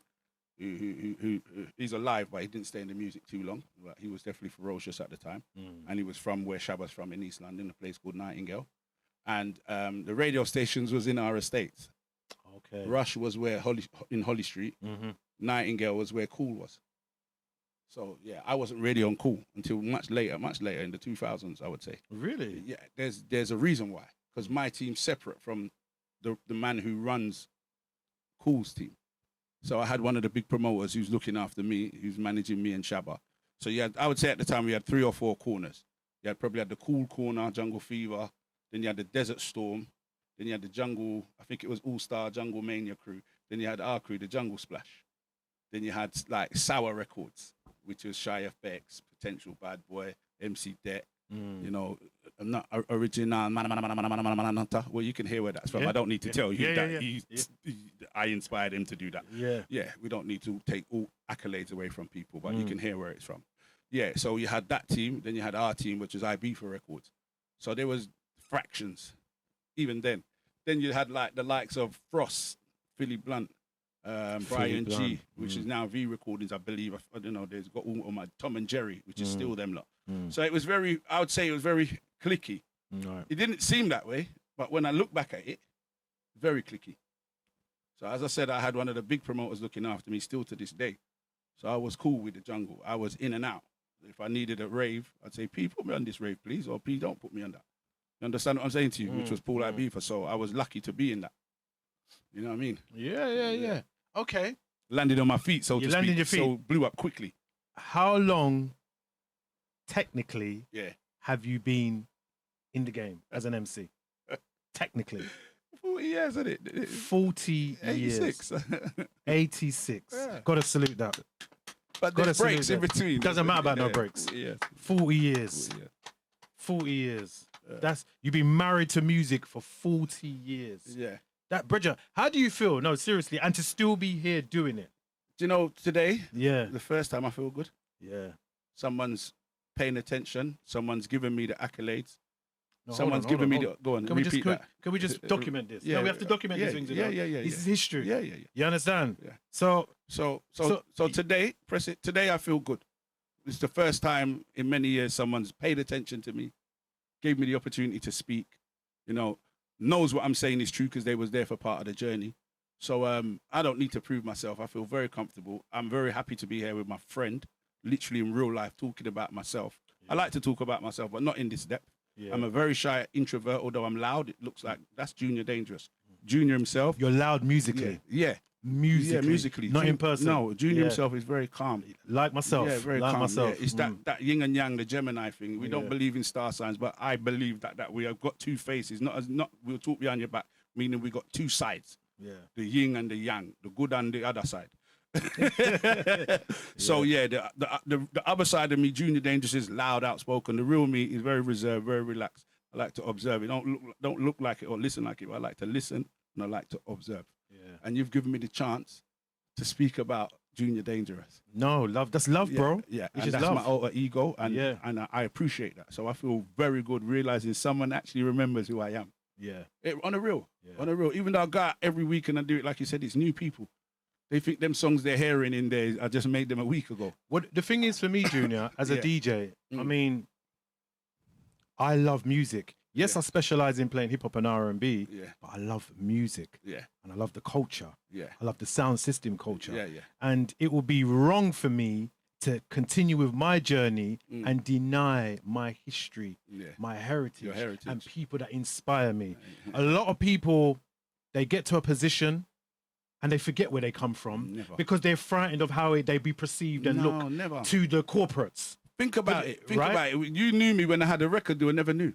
who he's alive, but he didn't stay in the music too long. But he was definitely ferocious at the time. And he was from where Shabba's from in East London, a place called Nightingale. And the radio stations was in our estates. Okay. Rush was where in Holly Street. Nightingale was where Cool was. So yeah, I wasn't really on Cool until much later in the 2000s, I would say. Really? Yeah, there's a reason why. Because my team's separate from the man who runs Cool's team. So I had one of the big promoters who's looking after me, who's managing me and Shabba. So I would say at the time we had 3 or 4 corners. You had probably had the Cool corner, Jungle Fever. Then you had the Desert Storm. Then you had the Jungle, I think it was All-Star Jungle Mania crew. Then you had our crew, the Jungle Splash. Then you had like Sour Records, which was Shy FX, Potential Bad Boy, MC Det. You know, I'm not original. Well, you can hear where that's from. Yeah. I don't need to tell you that Yeah. I inspired him to do that. Yeah. We don't need to take all accolades away from people, but you can hear where it's from. Yeah, so you had that team, then you had our team, which was IB for Records. So there was fractions, even then. Then you had like the likes of Frost, Philly Blunt, Brian Blunt. G, which is now V Recordings, I believe. I don't know. There's got all my Tom and Jerry, which is still them lot. So it was I would say it was very clicky. Right. It didn't seem that way, but when I look back at it, very clicky. So as I said, I had one of the big promoters looking after me still to this day. So I was cool with the jungle. I was in and out. If I needed a rave, I'd say, P, put me on this rave, please, or P, don't put me on that. You understand what I'm saying to you? Which was Paul Ibiza. So I was lucky to be in that. You know what I mean? Yeah. Okay. Landed on my feet, so You to landed speak. your feet. So blew up quickly. How long, technically, Yeah. have you been in the game as an MC? Technically. 40 years, isn't it? 40 86. years. 86. Yeah. Gotta salute that. But Gotta there's breaks in salute that. between. Doesn't matter about no breaks. 40 years. 40 years. 40 years. 40 years. You've been married to music for 40 years. Yeah. That, Bridger, how do you feel? No, seriously, and to still be here doing it. Do you know, today, Yeah. the first time I feel good. Yeah. Someone's paying attention. Someone's giving me the accolades. No, Someone's hold giving on. me the... Go on, Can we repeat that. Can we just document this? Yeah, No, we have to document these things. You know? Yeah. This is history. Yeah. You understand? Yeah. So So today, today I feel good. It's the first time in many years someone's paid attention to me, gave me the opportunity to speak, you know, knows what I'm saying is true because they was there for part of the journey. So I don't need to prove myself. I feel very comfortable. I'm very happy to be here with my friend, literally in real life, talking about myself. I like to talk about myself, but not in this depth. Yeah. I'm a very shy introvert, although I'm loud. It looks like that's Junior Dangerous. Junior himself. you're loud musically. Yeah. musically. Yeah, musically. Not in person. No, Junior himself is very calm. Like myself. Yeah, very like calm. myself. Yeah. It's that yin and yang, the Gemini thing. We don't believe in star signs, but I believe that we have got two faces. Not we'll talk behind your back, meaning we got two sides. Yeah. The yin and the yang, the good and the other side. So the other side of me, Junior Dangerous, is loud, outspoken. The real me is very reserved, very relaxed. I like to observe. It don't look like it or listen like it. But I like to listen and I like to observe. Yeah. And you've given me the chance to speak about Junior Dangerous. No, love. That's love, bro. Yeah, It's and just that's love. my alter ego, and I appreciate that. So I feel very good realizing someone actually remembers who I am. Yeah. On a real. Even though I go out every week and I do it, like you said, it's new people. They think them songs they're hearing in there, I just made them a week ago. What the thing is for me, Junior, as a DJ, I mean, I love music. Yes, I specialize in playing hip hop and R&B, but I love music. Yeah. And I love the culture. Yeah. I love the sound system culture. Yeah. And it would be wrong for me to continue with my journey and deny my history, my heritage, Your heritage. and people that inspire me. A lot of people, they get to a position and they forget where they come from because they're frightened of how they be perceived and look to the corporates. Think about it. Think about it. You knew me when I had a record deal. I never knew.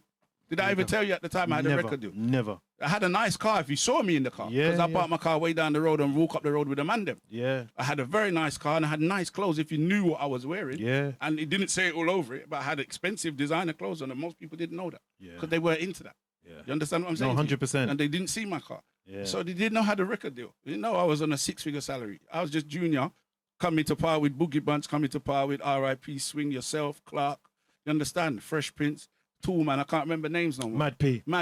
Did I ever tell you at the time I had a record deal? Never. I had a nice car if you saw me in the car. Because I parked my car way down the road and walk up the road with a man them. Yeah. I had a very nice car and I had nice clothes if you knew what I was wearing. Yeah. And it didn't say it all over it, but I had expensive designer clothes on and most people didn't know that. Yeah. Because they weren't into that. Yeah. You understand what I'm saying? No, 100%. And they didn't see my car. Yeah. So they didn't know how the record deal. You know, I was on a 6-figure salary. I was just junior, coming to par with Boogie Bunch, coming to par with R.I.P. Swing Yourself, Clark. You understand? Fresh Prince. Tool Man, I can't remember names no more. Mad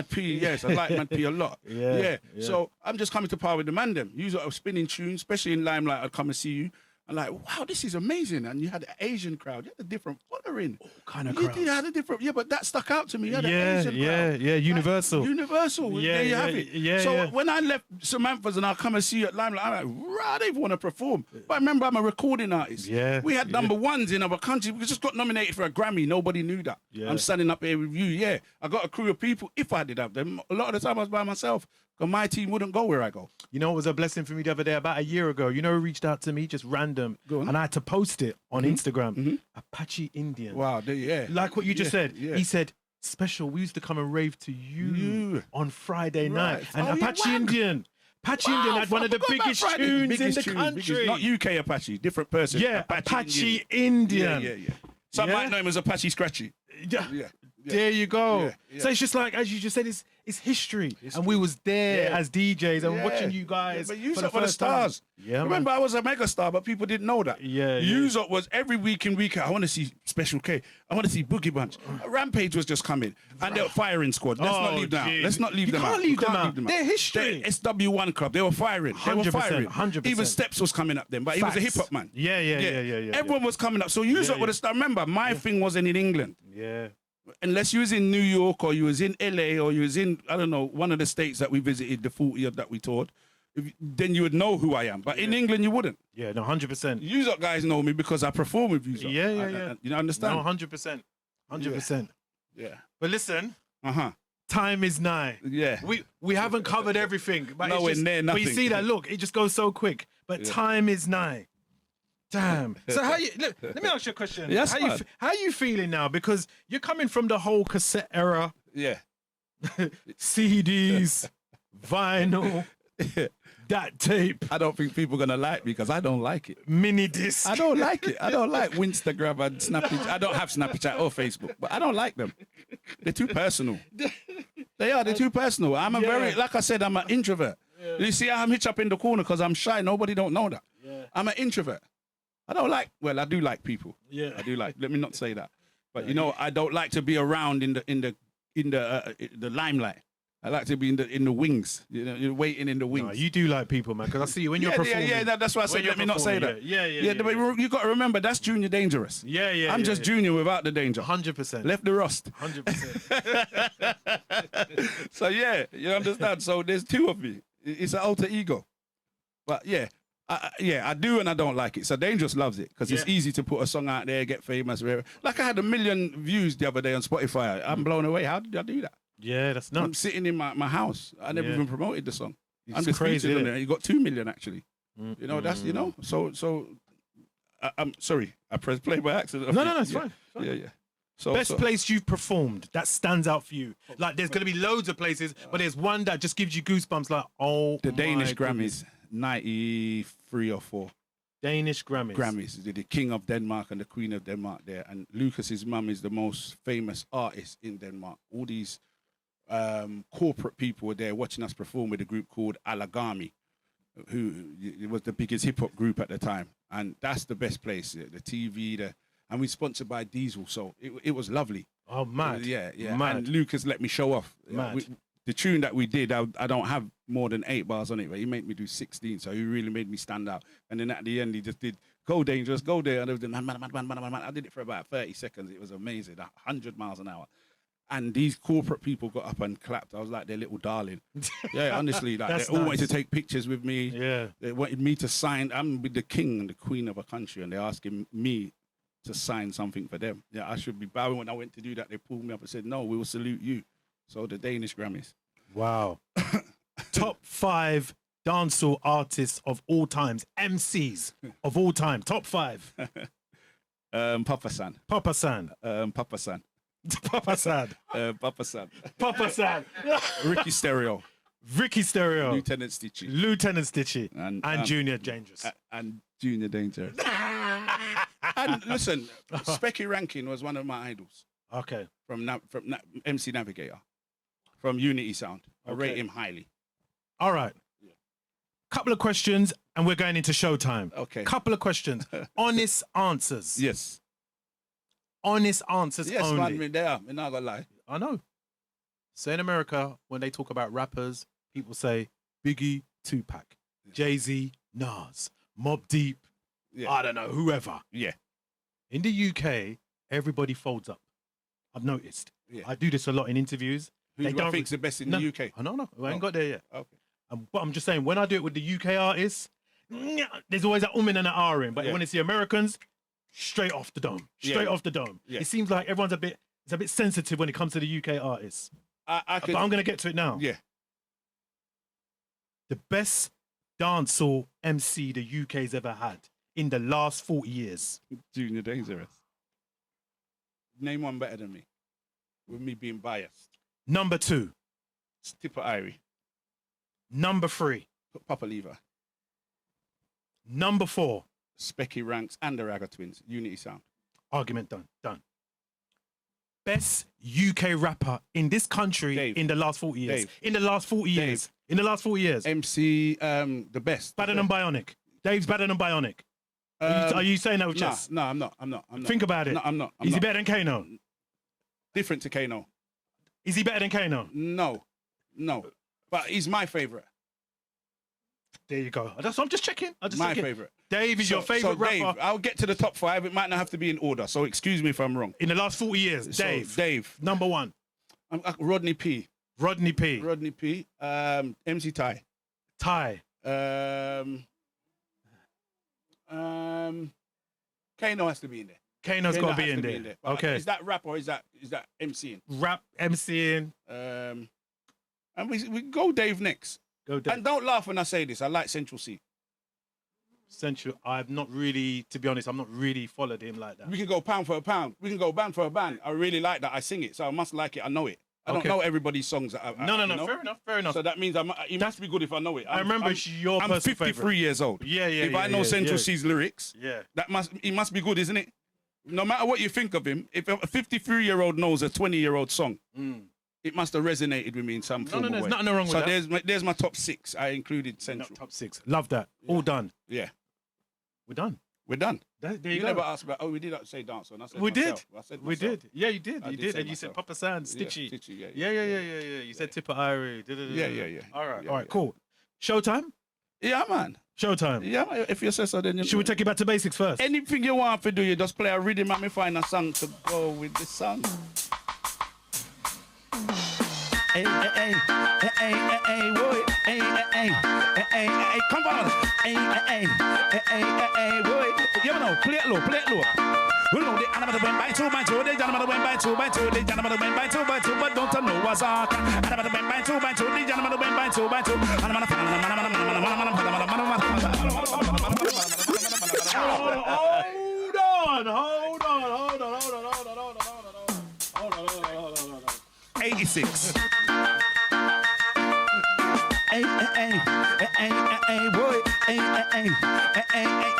P, yes, I like Mad P a lot. Yeah. So I'm just coming to par with the man them. Usually I was spinning tunes, especially in Limelight, I'd come and see you. I'm like, wow, this is amazing. And you had an Asian crowd. You had a different following. All kind of crowd. You had a different, but that stuck out to me. You had an Asian crowd. Yeah, Universal. Universal. There you have it. So when I left Samantha's and I come and see you at Limelight, I'm like, right, I don't even want to perform. But remember, I'm a recording artist. Yeah. We had number ones in our country. We just got nominated for a Grammy. Nobody knew that. Yeah. I'm standing up here with you. Yeah. I got a crew of people. If I did have them, a lot of the time I was by myself. Because my team wouldn't go where I go. You know, it was a blessing for me the other day, about a year ago. You know, who reached out to me, just random. And I had to post it on Instagram. Apache Indian. Wow, Like what you just said. Yeah. He said, special, we used to come and rave to you on Friday night. And Oh, Apache Indian. Apache Indian had one of the biggest tunes in the country. Not UK Apache, different person. Yeah, Apache Indian. Yeah. Some might know him as Apache Scratchy. Yeah. There you go. So it's just like, as you just said, it's history. And we was there as DJs and watching you guys. But you for the were the first stars. time. Yeah, Remember, I was a mega star, but people didn't know that. Uzop was every week in, week out. I want to see Special K. I want to see Boogie Bunch. Rampage was just coming. And they were firing squad. Let's not leave them out. Let's not leave them out. You can't leave them out. They're history. The SW1 club. They were firing. 100%. Even Steps was coming up then, but he was a hip hop man. Yeah. Everyone was coming up. So Uzop would have started. Remember, my thing wasn't in England. Yeah. Unless you was in New York or you was in LA or you was in, I don't know, one of the states that we visited, the 40th that we toured, then you would know who I am. But in England, you wouldn't. Yeah, no, 100%. You guys know me because I perform with you. Yeah. You understand? No, 100%. 100%. Yeah. But listen. Time is nigh. Yeah. We haven't covered everything. But Nowhere near nothing. But you see that, look, it just goes so quick. But time is nigh. Damn. So let me ask you a question. Yes, how are you feeling now? Because you're coming from the whole cassette era. Yeah. CDs, vinyl, that tape. I don't think people are going to like me because I don't like it. Mini disc. I don't like it. I don't like Instagram and Snapchat. I don't have Snapchat or Facebook, but I don't like them. They're too personal. They're too personal. I'm like I said, I'm an introvert. Yeah. You see how I'm hitched up in the corner because I'm shy. Nobody don't know that. Yeah. I'm an introvert. I do like people. Yeah. I do like, let me not say that. But you know, I don't like to be around in the limelight. I like to be in the wings, you know, waiting in the wings. No, you do like people, man, because I see you when you're performing. Yeah, that's why I said let me not say that. Yeah. But you got to remember, that's Junior Dangerous. Yeah. I'm just Junior without the danger. 100%. Left the rust. 100%. So yeah, you understand. So there's two of me. It's an alter ego. But yeah. I do and I don't like it. So Dangerous loves it because it's easy to put a song out there, get famous. Like I had 1 million views the other day on Spotify. I'm blown away. How did I do that? Yeah, that's nuts. I'm sitting in my house. I never even promoted the song. It's I'm just crazy. featured on it. You got 2 million actually. You know, that's, you know, so I'm sorry, I pressed play by accident. No, it's fine. Yeah. So Best place you've performed that stands out for you. Like, there's going to be loads of places, but there's one that just gives you goosebumps. Like, the Danish my Grammys, 93 or 4. Danish Grammys. The King of Denmark and the Queen of Denmark there. And Lucas's mum is the most famous artist in Denmark. All these corporate people were there watching us perform with a group called Alagami, who was the biggest hip-hop group at the time. And that's the best place. The TV, and we sponsored by Diesel, so it was lovely. Oh, mad. Yeah. Mad. And Lucas let me show off. Mad. The tune that we did, I don't have more than 8 bars on it, but he made me do 16, so he really made me stand out. And then at the end, he just did, go dangerous, go there. And I was doing, man. I did it for about 30 seconds. It was amazing, 100 miles an hour. And these corporate people got up and clapped. I was like their little darling. Yeah, honestly, like they all wanted to take pictures with me. Yeah. They wanted me to sign. I'm with the king and the queen of a country, and they're asking me to sign something for them. Yeah, I should be bowing. When I went to do that, they pulled me up and said, no, we will salute you. So the Danish Grammys. Wow. Top 5 dancehall artists of all times, MCs of all time. Top 5. Papa San. Papa San. Papa San. Papa San. Papa San. Papa San. Ricky Stereo. Ricky Stereo. Lieutenant Stitchy. Lieutenant Stitchy. And Junior Dangerous. And Junior Dangerous. And listen, Specky Rankin was one of my idols. Okay. From MC Navigator. From Unity Sound. I rate him highly. All right. Couple of questions, and we're going into showtime. Okay. Couple of questions. Honest answers. Yes. Honest answers yes, only. Man, they are. I'm not gonna lie. I know. So in America, when they talk about rappers, people say Biggie, Tupac, Jay-Z, Nas, Mobb Deep, I don't know, whoever. Yeah. In the UK, everybody folds up. I've noticed. Yeah. I do this a lot in interviews. Who do I think's the best in the UK? I don't know. I ain't got there yet. Okay. But I'm just saying, when I do it with the UK artists, there's always that in and an R in. But when it's the Americans, straight off the dome. Straight off the dome. Yeah. It seems like everyone's a bit sensitive when it comes to the UK artists. But I'm going to get to it now. Yeah. The best dancehall MC the UK's ever had in the last 40 years. Junior Dangerous. Name one better than me. With me being biased. Number 2. Tipper Irie. Number 3. Papa Lever. Number 4. Specky Ranks and the Ragga Twins. Unity Sound. Argument done. Best UK rapper in this country in the last 40 years. In the last 40 years. In the last 40 years. MC, the best. Better than Bionic. Dave's better than Bionic. Are you saying that with chest? No, I'm not. Think about it. No, I'm not. Is he better than Kano? Different to Kano. Is he better than Kano? No. But he's my favourite. There you go. I'm just checking. My favourite. Dave is your favourite rapper. Dave, I'll get to the top 5. It might not have to be in order, so excuse me if I'm wrong. In the last 40 years, Dave. Number 1. Rodney P. Rodney P. MC Ty. Kano has to be in there. Kano's got to be in there. Okay. Is that rap or is that MCing? Rap, MCing. And we go Dave next. Go Dave. And don't laugh when I say this. I like Central C. Central, I've not really, to be honest, I'm not really followed him like that. We can go pound for a pound. We can go band for a band. I really like that. I sing it, so I must like it. I know it. I don't know everybody's songs. No. Fair enough. So that means it must be good if I know it. I remember your I'm personal 53 favorite. years old. Yeah. If I know Central C's lyrics, that he must be good, isn't it? No matter what you think of him, if a 53-year-old knows a 20-year-old song, it must have resonated with me in some form. No, there's nothing wrong with that. So there's my top 6. I included Central. Top 6. Love that. All done. Yeah. We're done. We're done. There you go. Never asked about. We did say dance, and I said we myself. did. I said we myself. did. Yeah, you did. I You did did, say and you said myself. Papa San, Stitchy. Stitchy, Yeah. You said Tipper Irie. Yeah. All right, cool. Showtime. Yeah, man. Showtime. Yeah, if you say so, then should we take it back to basics first? Anything you want to do, you just play a rhythm and me find a song to go with the song. Hey, boy. Hey, come on. Hey, boy. You know, play it low. We know the animal went by 2 by 2, the animal went by 2 by 2, the animal went by 2 by 2, but don't know what's up. Animal went by 2 by 2, the animal went by 2 by 2. 6. Hey, boy. Hey.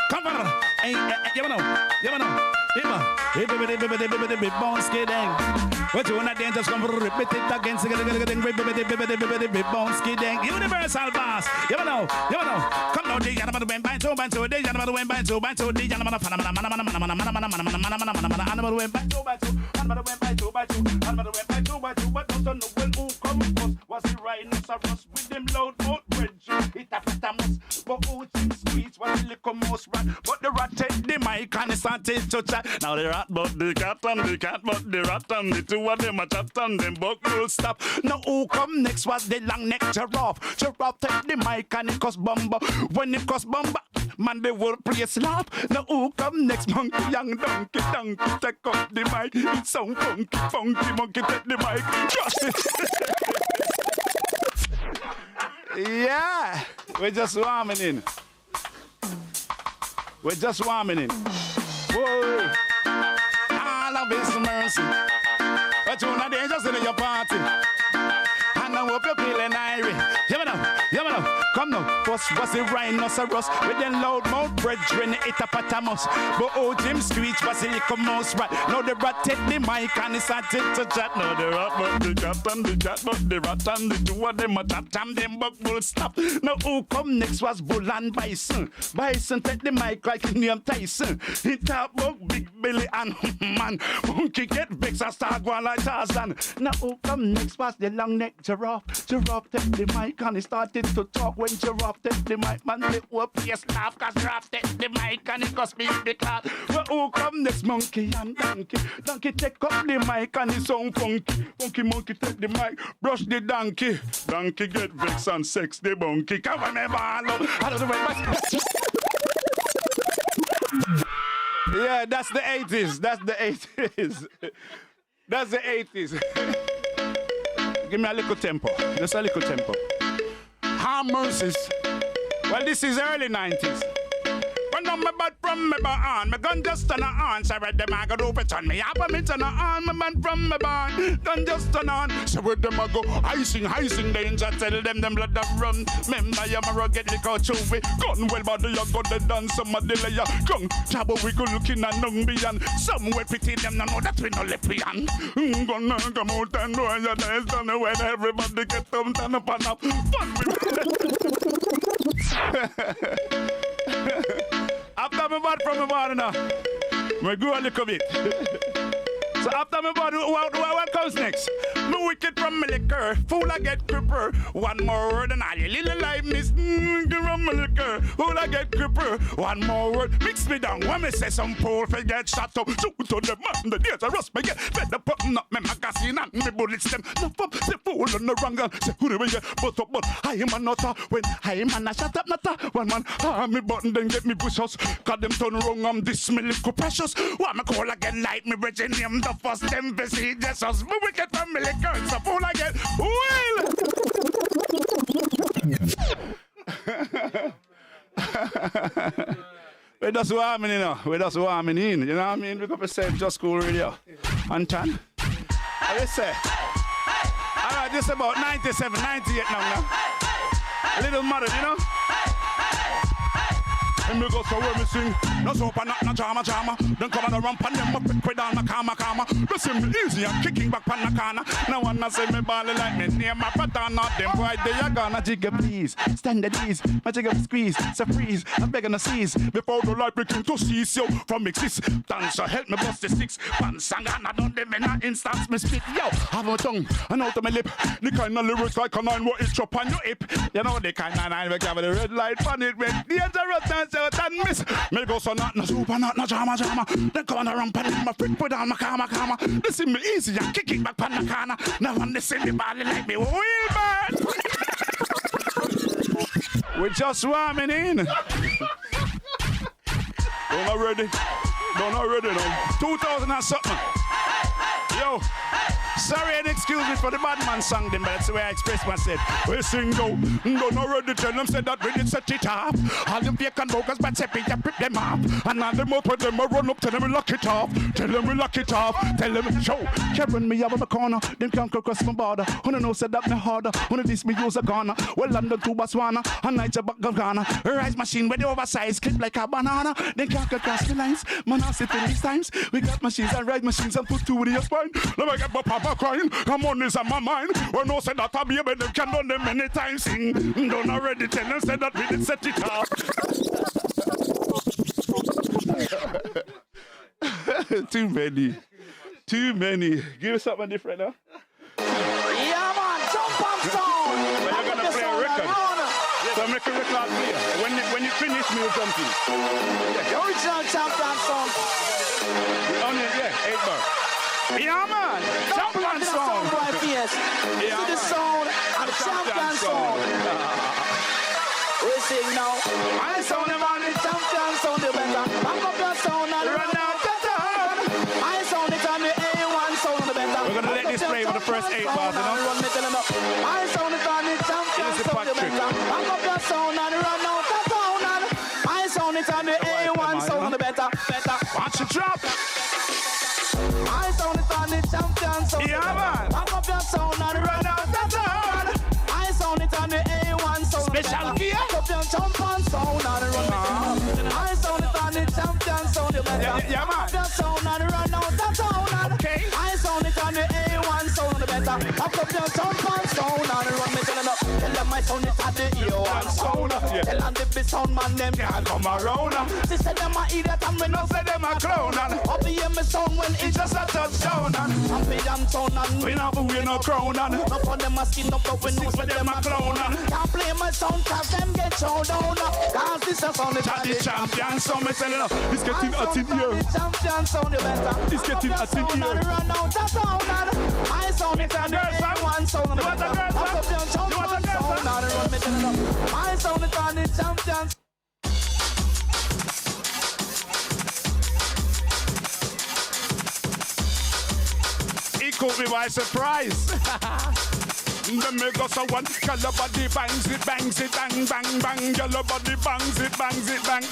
Come on. Hey, you know. Hey, baby, bones kidding. What you wanna dance? Just come repeat it again. Baby, bones kidding. Universal boss. You know. Come on, DJ. I'm went by 2 by 2. DJ. I'm went by 2 by 2. DJ. I'm went by 2 by 2. But don't know when who come first. Was it rhinoceros with them loud mouth bridge? It a fatamus. But who think squeeze was the little mouse rat? But the rat take the mic and it started to chat. Now the rat but the cat and the cat but the rat and the two of them a chat and them buck will stop. Now who come next was the long neck giraffe. Giraffe take the mic and it cost bumper. When it cost bumper, man the whole place laugh. Now who come next? Monkey young donkey take up the mic. It sound funky monkey take the mic. Yeah, we're just warming in. Whoa, all of His mercy. But you're not dangerous in your party. And I hope you're feeling irie. You know, come now. First was the rhinoceros with the loud mouth brethren, it a patamus. But oh, Jim Screech was the little mouse rat. Now the rat take the mic and it started to chat. Now the rat but the cat and the cat but the rat and the two of them a chat and them buck will stop. Now who come next was Bull and Bison. Bison take the mic like his name Tyson. He talk about Big Billy and man. Monkey get vexed and start going like Tarzan. Now who come next was the long neck giraffe. Giraffe take the mic and he started to talk. When giraffe take the mic, man, they whoop yes laugh. Cause giraffe take the mic and it cost me the class. Well, who come next? Monkey and donkey. Donkey take up the mic and it sound funky. Monkey take the mic, brush the donkey. Donkey get vexed and sex the monkey. Come on, never alone. Yeah, that's the 80s. That's the 80s. Give me a little tempo. Just a little tempo. Mercies. Well, this is early 90s. When I'm bad from me barn, my gun just turn on. So with them I go do it on me. I put me turn on, my man from my barn. Gun just turn on. So with them I go icing danger. Tell them blood that run. Remember you my rugged lick out chewy. Gun well body you got the dance. Some of the layer. Gun trouble we go looking at none beyond. Somewhere pity them no know that we no left beyond. Gonna come out and know your days done when everybody get them turn up and up. Fun After me bad from me body now, we go a little bit. So after me body, what comes next? Me wicked from me liquor, fool I get cripper. One more word and all your little life miss. From me liquor, fool I get cripper. One more word, mix me down. When me say some fool for get shot up, shoot to the man, the days I rust me get. Better put up me magazine and me bullets them. No fuck, say fool on the wrong gun. Say who we get, but I am a nutter. When I am a shut up nutter. One man, me button then get me push-ups. Cause them turn wrong, I'm this me little precious. Why me call again like me bridging him the first them busy just us. Me wicked family girls, so fool I get. Well. We just warming in, we just warming in. You know what I mean? We got to say JusCoolRadio. Anton? How you say? Alright, this is about 97, 98 now. A little mother, you know? And me go so where me sing. No soap and not no drama. Then come and ramp and them up with down my karma. Listen me easy and kicking back pan the corner. No one na say me bally like me near my pattern. Not them boy they are gonna jigger please. Stand at ease, my jigger squeeze, so freeze. I'm begging to seize before the light begin to cease. Yo, from exist, dancer help me bust the sticks. Pansang and I don't live in an instance me spit. Yo, have a tongue and out of my lip. The kind of lyrics like a 9 what it's chop on your hip. You know the kind of 9 we have the red light on it with dangerous and and miss. Me go so not no super, not no drama. Then come on the ramp and my freak put down my karma. This is me easy and kick it back on the corner. Now one they see me body like me wheel bad. We're just warming in. Don't already know. 2000 and something. Yo, sorry and excuse me for the bad man song, then, but that's the way I express myself. We sing go, don't already tell them, say that we did set it off. All them fake and bogus, but say Peter prip them off. And all them up with them, I run up, tell them we lock it off. Tell them we lock it off. Tell them, show. Kevin me out of the corner, them can't cross my border. Who know say that me harder, who this me use a gunner. Well, London to Botswana, and night back of Ghana. Rise machine with the oversized clip like a banana. They can't cross the lines, man, I sit in these times. We got machines and ride machines and put two in your spine. Let me get my papa crying, I'm on this on my mind. When no say that I be able to can done them many times sing. Don't already tell them say that we did set it up. Too many. Give us something different now. Yeah, man, jump on song. But you're gonna play a record. So make a record player. When you finish me with something. The original champion song. Only, 8 bar. Yeah, man. Champion song. Yes. This is the sound of the champion song. We sing now. I sound the man, the champion sound the better. Back up your sound and run out the town. I sound it on the A1 sound the better. We're gonna let this play for the first 8 bars, you know? I sound it on the champion sound the better. Back up your sound and run out the town. I sound it on the A1 sound the better. Watch it drop. I sound it on the champion sound. Yeah, man. Back up your sound and run out the town. I sound it on the A1 sound. Special gear. Back up your champion sound and run. I sound it on the champion sound. Yeah, man. Back up your sound and run out the town. Okay. I sound it on the A1 sound better. Back up your champion sound and run. Me telling up. Tell them I sound it on the A1 sound. Tell them the big sound man them can't come around. She said them a idiot and we no say them a clown. Up here me sound when it's just a touchdown. I'm pay them sound and we no crown. No for them a skin up but we no say them a clown. Can't play my sound cause them get show down. Cause this a sound the champion sound. Me telling you, it's getting hot in here. Champion sound better. It's getting hot in here. Run out the sound. I sound it on the A1 sound better. Back up your champion sound and run me telling you. I sound it on the champion. He caught me by surprise. The mega so one, girl your body bangs it, bang, bang. Girl your body bangs it, bang, bang.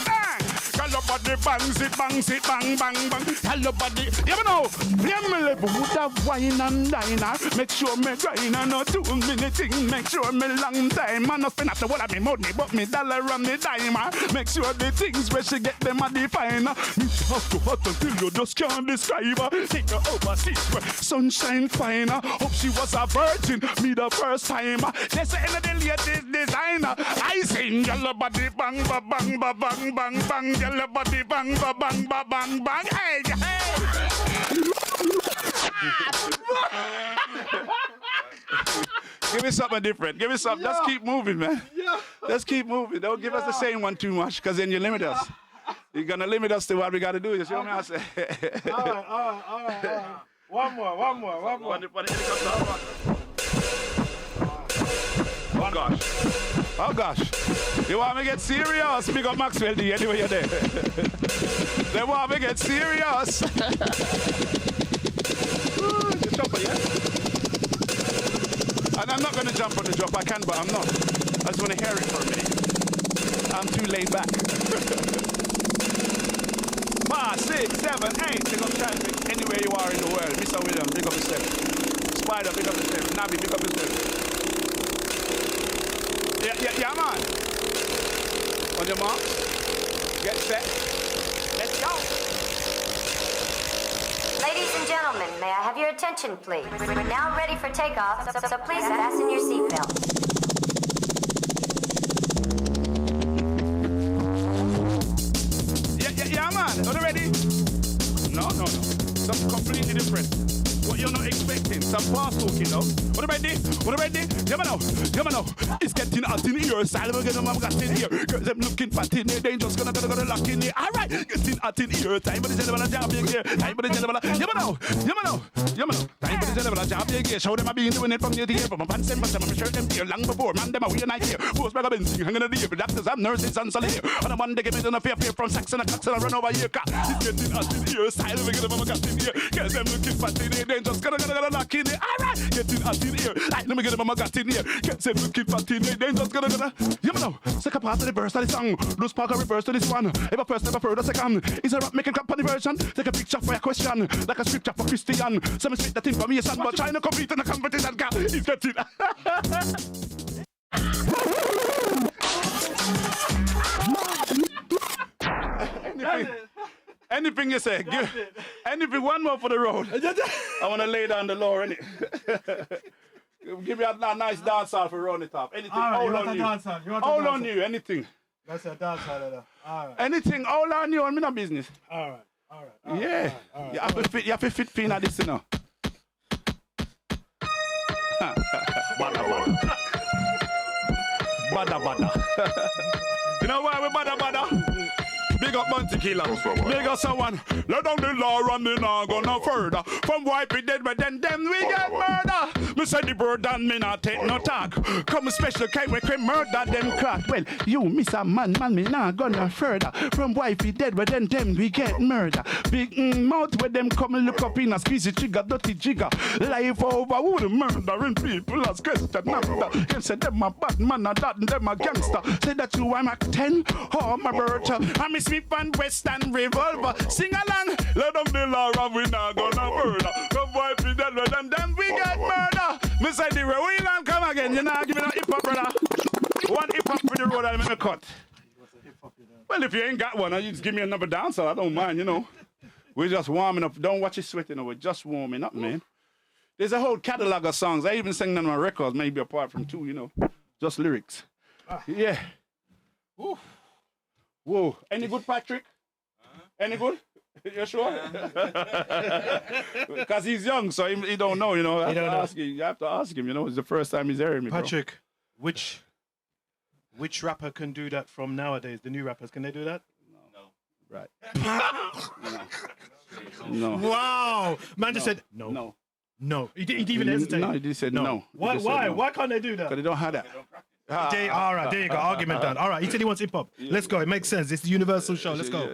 Girl your body bangs it, bang, bang. Girl your body, you know, yeah me level with a wine and diner. Make sure me grind and not 2 minute thing. Make sure me long time. And nothing after what I be money, but me dollar and me dime. Make sure the things where she get them are define. Me talk to hot until you just can't describe her. Take her overseas where sunshine fine. Hope she was a virgin, me the first time. They say in the latest designer. I sing yellow body bang bang bang. Yellow body bang bang. Hey. Give me something different. Give me something. Just keep moving, man. Just keep moving. Don't give us the same one too much, because then you limit us. You're gonna limit us to what we gotta do. You see what I say? All right. One more. Oh gosh. You want me to get serious? Big up Maxwell D anyway you're there. They want me to get serious. The chopper, yeah? And I'm not going to jump on the drop. I can, but I'm not. I just want to hear it for a minute. I'm too laid back. 5, 6, 7, 8. Big up traffic. Anywhere you are in the world. Mr. William, big up yourself. Spider, big up yourself. Nabi, big up yourself. Yeah, man. On your mark. Get set. Let's go. Ladies and gentlemen, may I have your attention, please? We're now ready for takeoff, so please fasten your seatbelt. Yeah, man. Are you ready? No. Something completely different. What you're not expecting. Some fast talking, though. What about this? You know. It's getting hot in here. Salve, get them up, got in here. Girls, them looking fat in here. They just gonna lock in here. All right. Getting hot in here. Time for the gentleman, job here. Time for the gentleman. You know. Time for the gentleman, job here. Show them I been doing it from year to year. From my pants and my shirt empty long before. Man, them a weird night here. Post back up and sing, hanging in the year. Doctors, I'm nurses, and so here. On a Monday, give me the fear from Saxon and Cox and I run over here. It's getting hot in here. Salve, get them up, got in here. Girls, them looking fat in here. dangerous. Gonna knock in here. All right, get in hot in here. Right, let me get him, mama got in here. Get set with kid fat in here. Dangerous. Gonna. You know, second part of the verse of the song. Loose park a reverse to this one. Ever first, never further second. Is a rap making crap on the version? Take a picture for your question, like a scripture for Christian. Some spit that information, but trying to compete in a competition. Is that it? Anything you say, anything, one more for the road. I want to lay down the law, innit? Give me a nice dance hall for round it up. Anything, all on you. All on you, anything. That's a dance hall. All right. Anything, all on you, I'm in a business. All right. Yeah. You have to fit in at this, you know. Bada. You know why we bada? Big up Bounty Killer. Big up someone. Let down the law and me not gonna further. From wipe it dead, but then we get murder. Me say the bird and me not take no talk. Come special kind we can murder them crack. Well, you miss a man, me not gonna further. From wife it dead, but then we get murder. Big mouth where them come and look up in a squeezy trigger, dirty jigger. Life over who the murdering people as question after. Him say them a bad man, a that and them a gangster. Say that you I'm a 10, oh my bird. I'm a Smith and Western revolver. Sing along, let them the law and we not gonna murder. Come wipe it dead, but then we get murder. Me say the road, wheel and come again. You not giving a hip hop, brother. One hip hop for the road and make me cut. Well, if you ain't got one, you just give me another dancer. I don't mind, you know. We're just warming up. Don't watch it sweating. We're just warming up, man. There's a whole catalog of songs. I even sing them on my records, maybe apart from two, you know. Just lyrics. Yeah. Ooh. Whoa. Any good, Patrick? Any good? You sure? Because he's young, so he don't know, you know. You have to ask him, you know. It's the first time he's hearing me, Patrick, bro. Which rapper can do that from nowadays? The new rappers, can they do that? No. Right. No. Wow. Man just said no. No. He didn't even hesitate. No, he just said no. Why? No. Why can't they do that? Because they don't have that. All right, there you go. Argument done. All right, he said he wants hip hop. Let's go. It makes sense. It's the universal show. Let's go.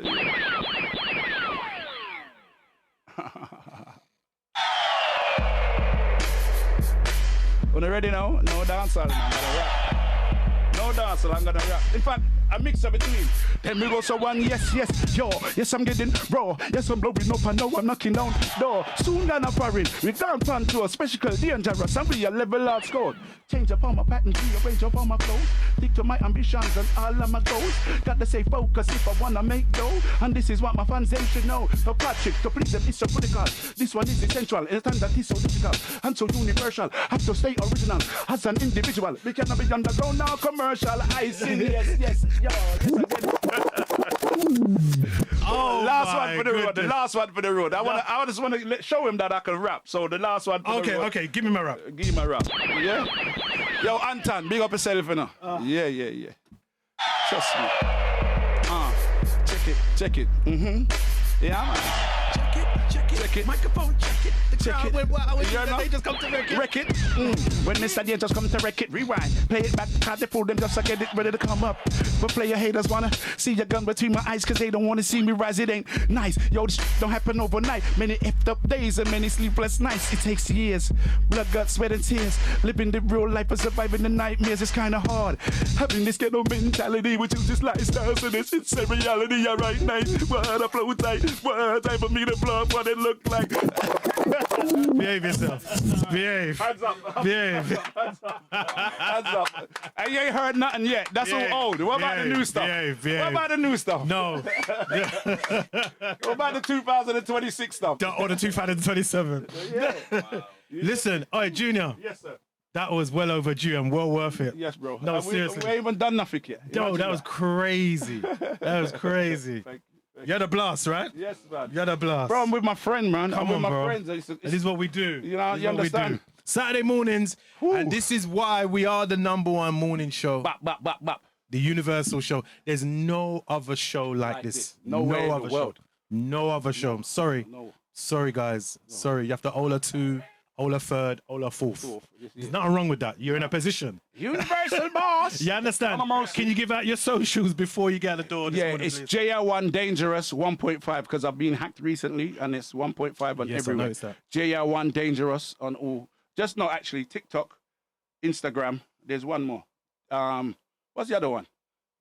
When you're ready now, no dancehall, I'm gonna rap. No dancehall, I'm gonna rap. In fact, a mix of between. Then we go so one, yes, yo, yes, I'm getting raw. Yes, I'm blowing up and now I'm knocking down door. Soon gonna foreign, we can't plan to a special dangerous and we a level out score. Change up on my pattern, rearrange up on my clothes. Stick to my ambitions and all of my goals. Got to stay focused if I wanna make dough. And this is what my fans them should know. For Patrick, to please them is so critical. This one is essential in a time that is so difficult and so universal. Have to stay original as an individual. We cannot be underground now commercial. I sing yes, yo. Oh, last one for the road. The last one for the road. I just want to show him that I can rap. So the last one for the road. Okay, give me my rap. Give me my rap. Yeah? Yo, Anton, big up yourself, you know. Yeah. Trust me. Check it. Yeah, man. Check it. Microphone, check it. The crowd went wild when they just come to wreck it. When Mr. D just come to wreck it, rewind. Play it back, cause they fool them just to get it ready to come up. But player haters wanna see your gun between my eyes, cause they don't wanna see me rise. It ain't nice. Yo, this don't happen overnight. Many effed up days and many sleepless nights. It takes years. Blood, gut, sweat, and tears. Living the real life and surviving the nightmares is kinda hard. Having this ghetto mentality, which is just lifestyle, so this is a reality. Yeah, right night. What a flow tight. What time for me to blow up what it look like. Behave yourself. Behave. Hands up. Behave. Hands up. And you ain't heard nothing yet. That's all old. What about the new stuff? Behave. What about the new stuff? No. What about the 2026 stuff? Or the 2027. Yeah. Wow. Listen, all right, Junior. Yes, sir. That was well overdue and well worth it. Yes, bro. No, seriously. We ain't even done nothing yet. No, that was crazy. That was crazy. Thank you. You had a blast, right? Yes, man. You had a blast. This. Bro, I'm with my friend, man. Come I'm with on, my bro. friends. This is what we do. You know, you understand? Saturday mornings, and this is why we are the #1 morning show. Bop. The Universal Show. There's no other show like this. No way in the world. No other show. I'm sorry. No. Sorry, guys. Sorry. You have to Ola 2 Ola third, Ola fourth. There's nothing wrong with that. You're in a position. Universal boss. You understand? Can you give out your socials before you get out the door? This morning, it's please? JR1 Dangerous 1.5 because I've been hacked recently and it's 1.5 on Yes, I everywhere. noticed that. JR1 Dangerous on all. Just not actually TikTok, Instagram. There's one more. What's the other one?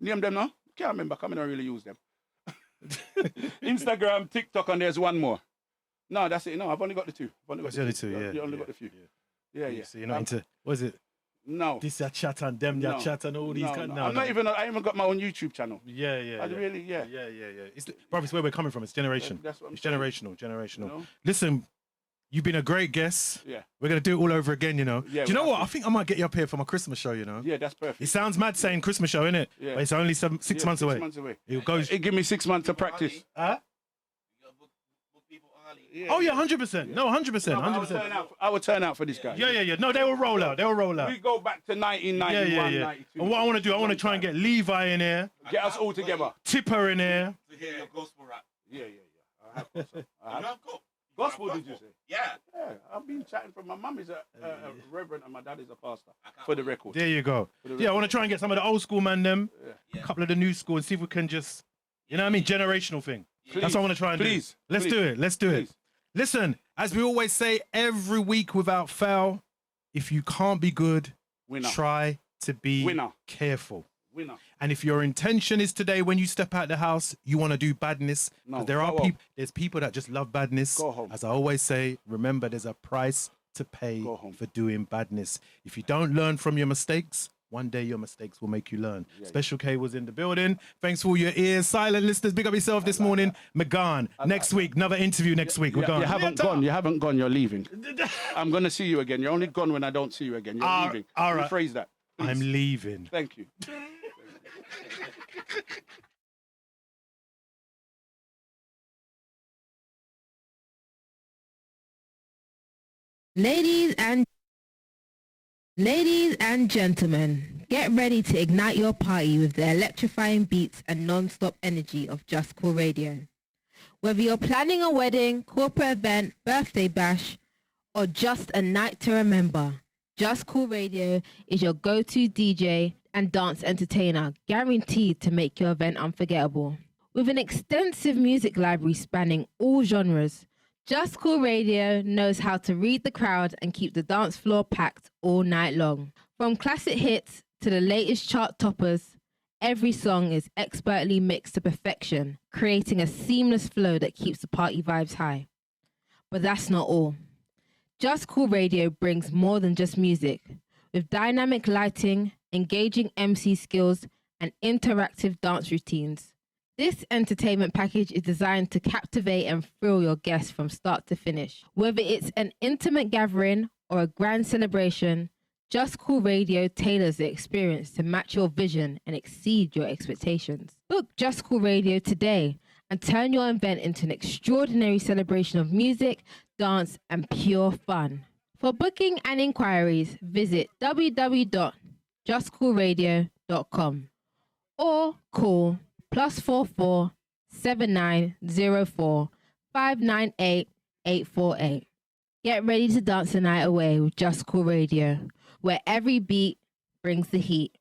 Name them now? Can't remember. I don't really use them. Instagram, TikTok, and there's one more. No, that's it. No, I've only got the two. What's the other two? Yeah. You only got the few. Yeah. So you're not into, what is it? No. This your chat and them, your chat and all these kind of. No. I even got my own YouTube channel. Yeah. Yeah. It's, brother, it's where we're coming from. It's generation. That's what I'm It's saying. generational. You know? Listen, you've been a great guest. Yeah. We're going to do it all over again, you know. Yeah, Do you know what? I think I might get you up here for my Christmas show, you know. Yeah, that's perfect. It sounds mad saying Christmas show, innit? Yeah. But it's only 6 months away. 6 months away. It goes. It give me 6 months to practice. Huh? Oh yeah, 100%. No, 100%. No, 100%. I would turn out for this guy. Yeah. No, they will roll out. We go back to 1991, Yeah. 92. And what I want to do, I want to try and get Levi in here, Get us all together. Tipper in here. To hear your gospel rap. Yeah. I have gospel. You have Gospel, did you say? Yeah. Yeah, I've been chatting from my mum is a reverend and my dad is a pastor. For the record. There you go. Yeah, I want to try and get some of the old school man them, Yeah. a couple of the new school, and see if we can just, you know what I mean, generational thing. Please, That's what I want to try and please, do. Let's please, do it. Let's do it. please. Listen, as we always say every week without fail, if you can't be good, Winner. try to be Winner. careful. Winner. And if your intention is today when you step out the house, you want to do badness, No, 'cause there are go home. people. There's people that just love badness. Go home. As I always say, remember there's a price to pay Go home. for doing badness. If you don't learn from your mistakes, one day your mistakes will make you learn. Special K was in the building. Thanks for all your ears. Silent listeners, big up yourself this morning. McGahn. Next week, another interview next week. We're gone. You haven't gone. You haven't gone. You're leaving. I'm gonna see you again. You're only gone when I don't see you again. You're leaving. all right. Rephrase that. please. I'm leaving. Thank you. Ladies and gentlemen, get ready to ignite your party with the electrifying beats and non-stop energy of JusCoolRadio. Whether you're planning a wedding, corporate event, birthday bash, or just a night to remember, JusCoolRadio is your go-to DJ and dance entertainer, guaranteed to make your event unforgettable. With an extensive music library spanning all genres, JusCoolRadio knows how to read the crowd and keep the dance floor packed all night long. From classic hits to the latest chart toppers, every song is expertly mixed to perfection, creating a seamless flow that keeps the party vibes high. But that's not all. JusCoolRadio brings more than just music. With dynamic lighting, engaging MC skills, and interactive dance routines, this entertainment package is designed to captivate and thrill your guests from start to finish. Whether it's an intimate gathering or a grand celebration, JusCoolRadio tailors the experience to match your vision and exceed your expectations. Book JusCoolRadio today and turn your event into an extraordinary celebration of music, dance, and pure fun. For booking and inquiries, visit www.justcoolradio.com or call +44 7904 598 848. Get ready to dance the night away with JusCoolRadio, where every beat brings the heat.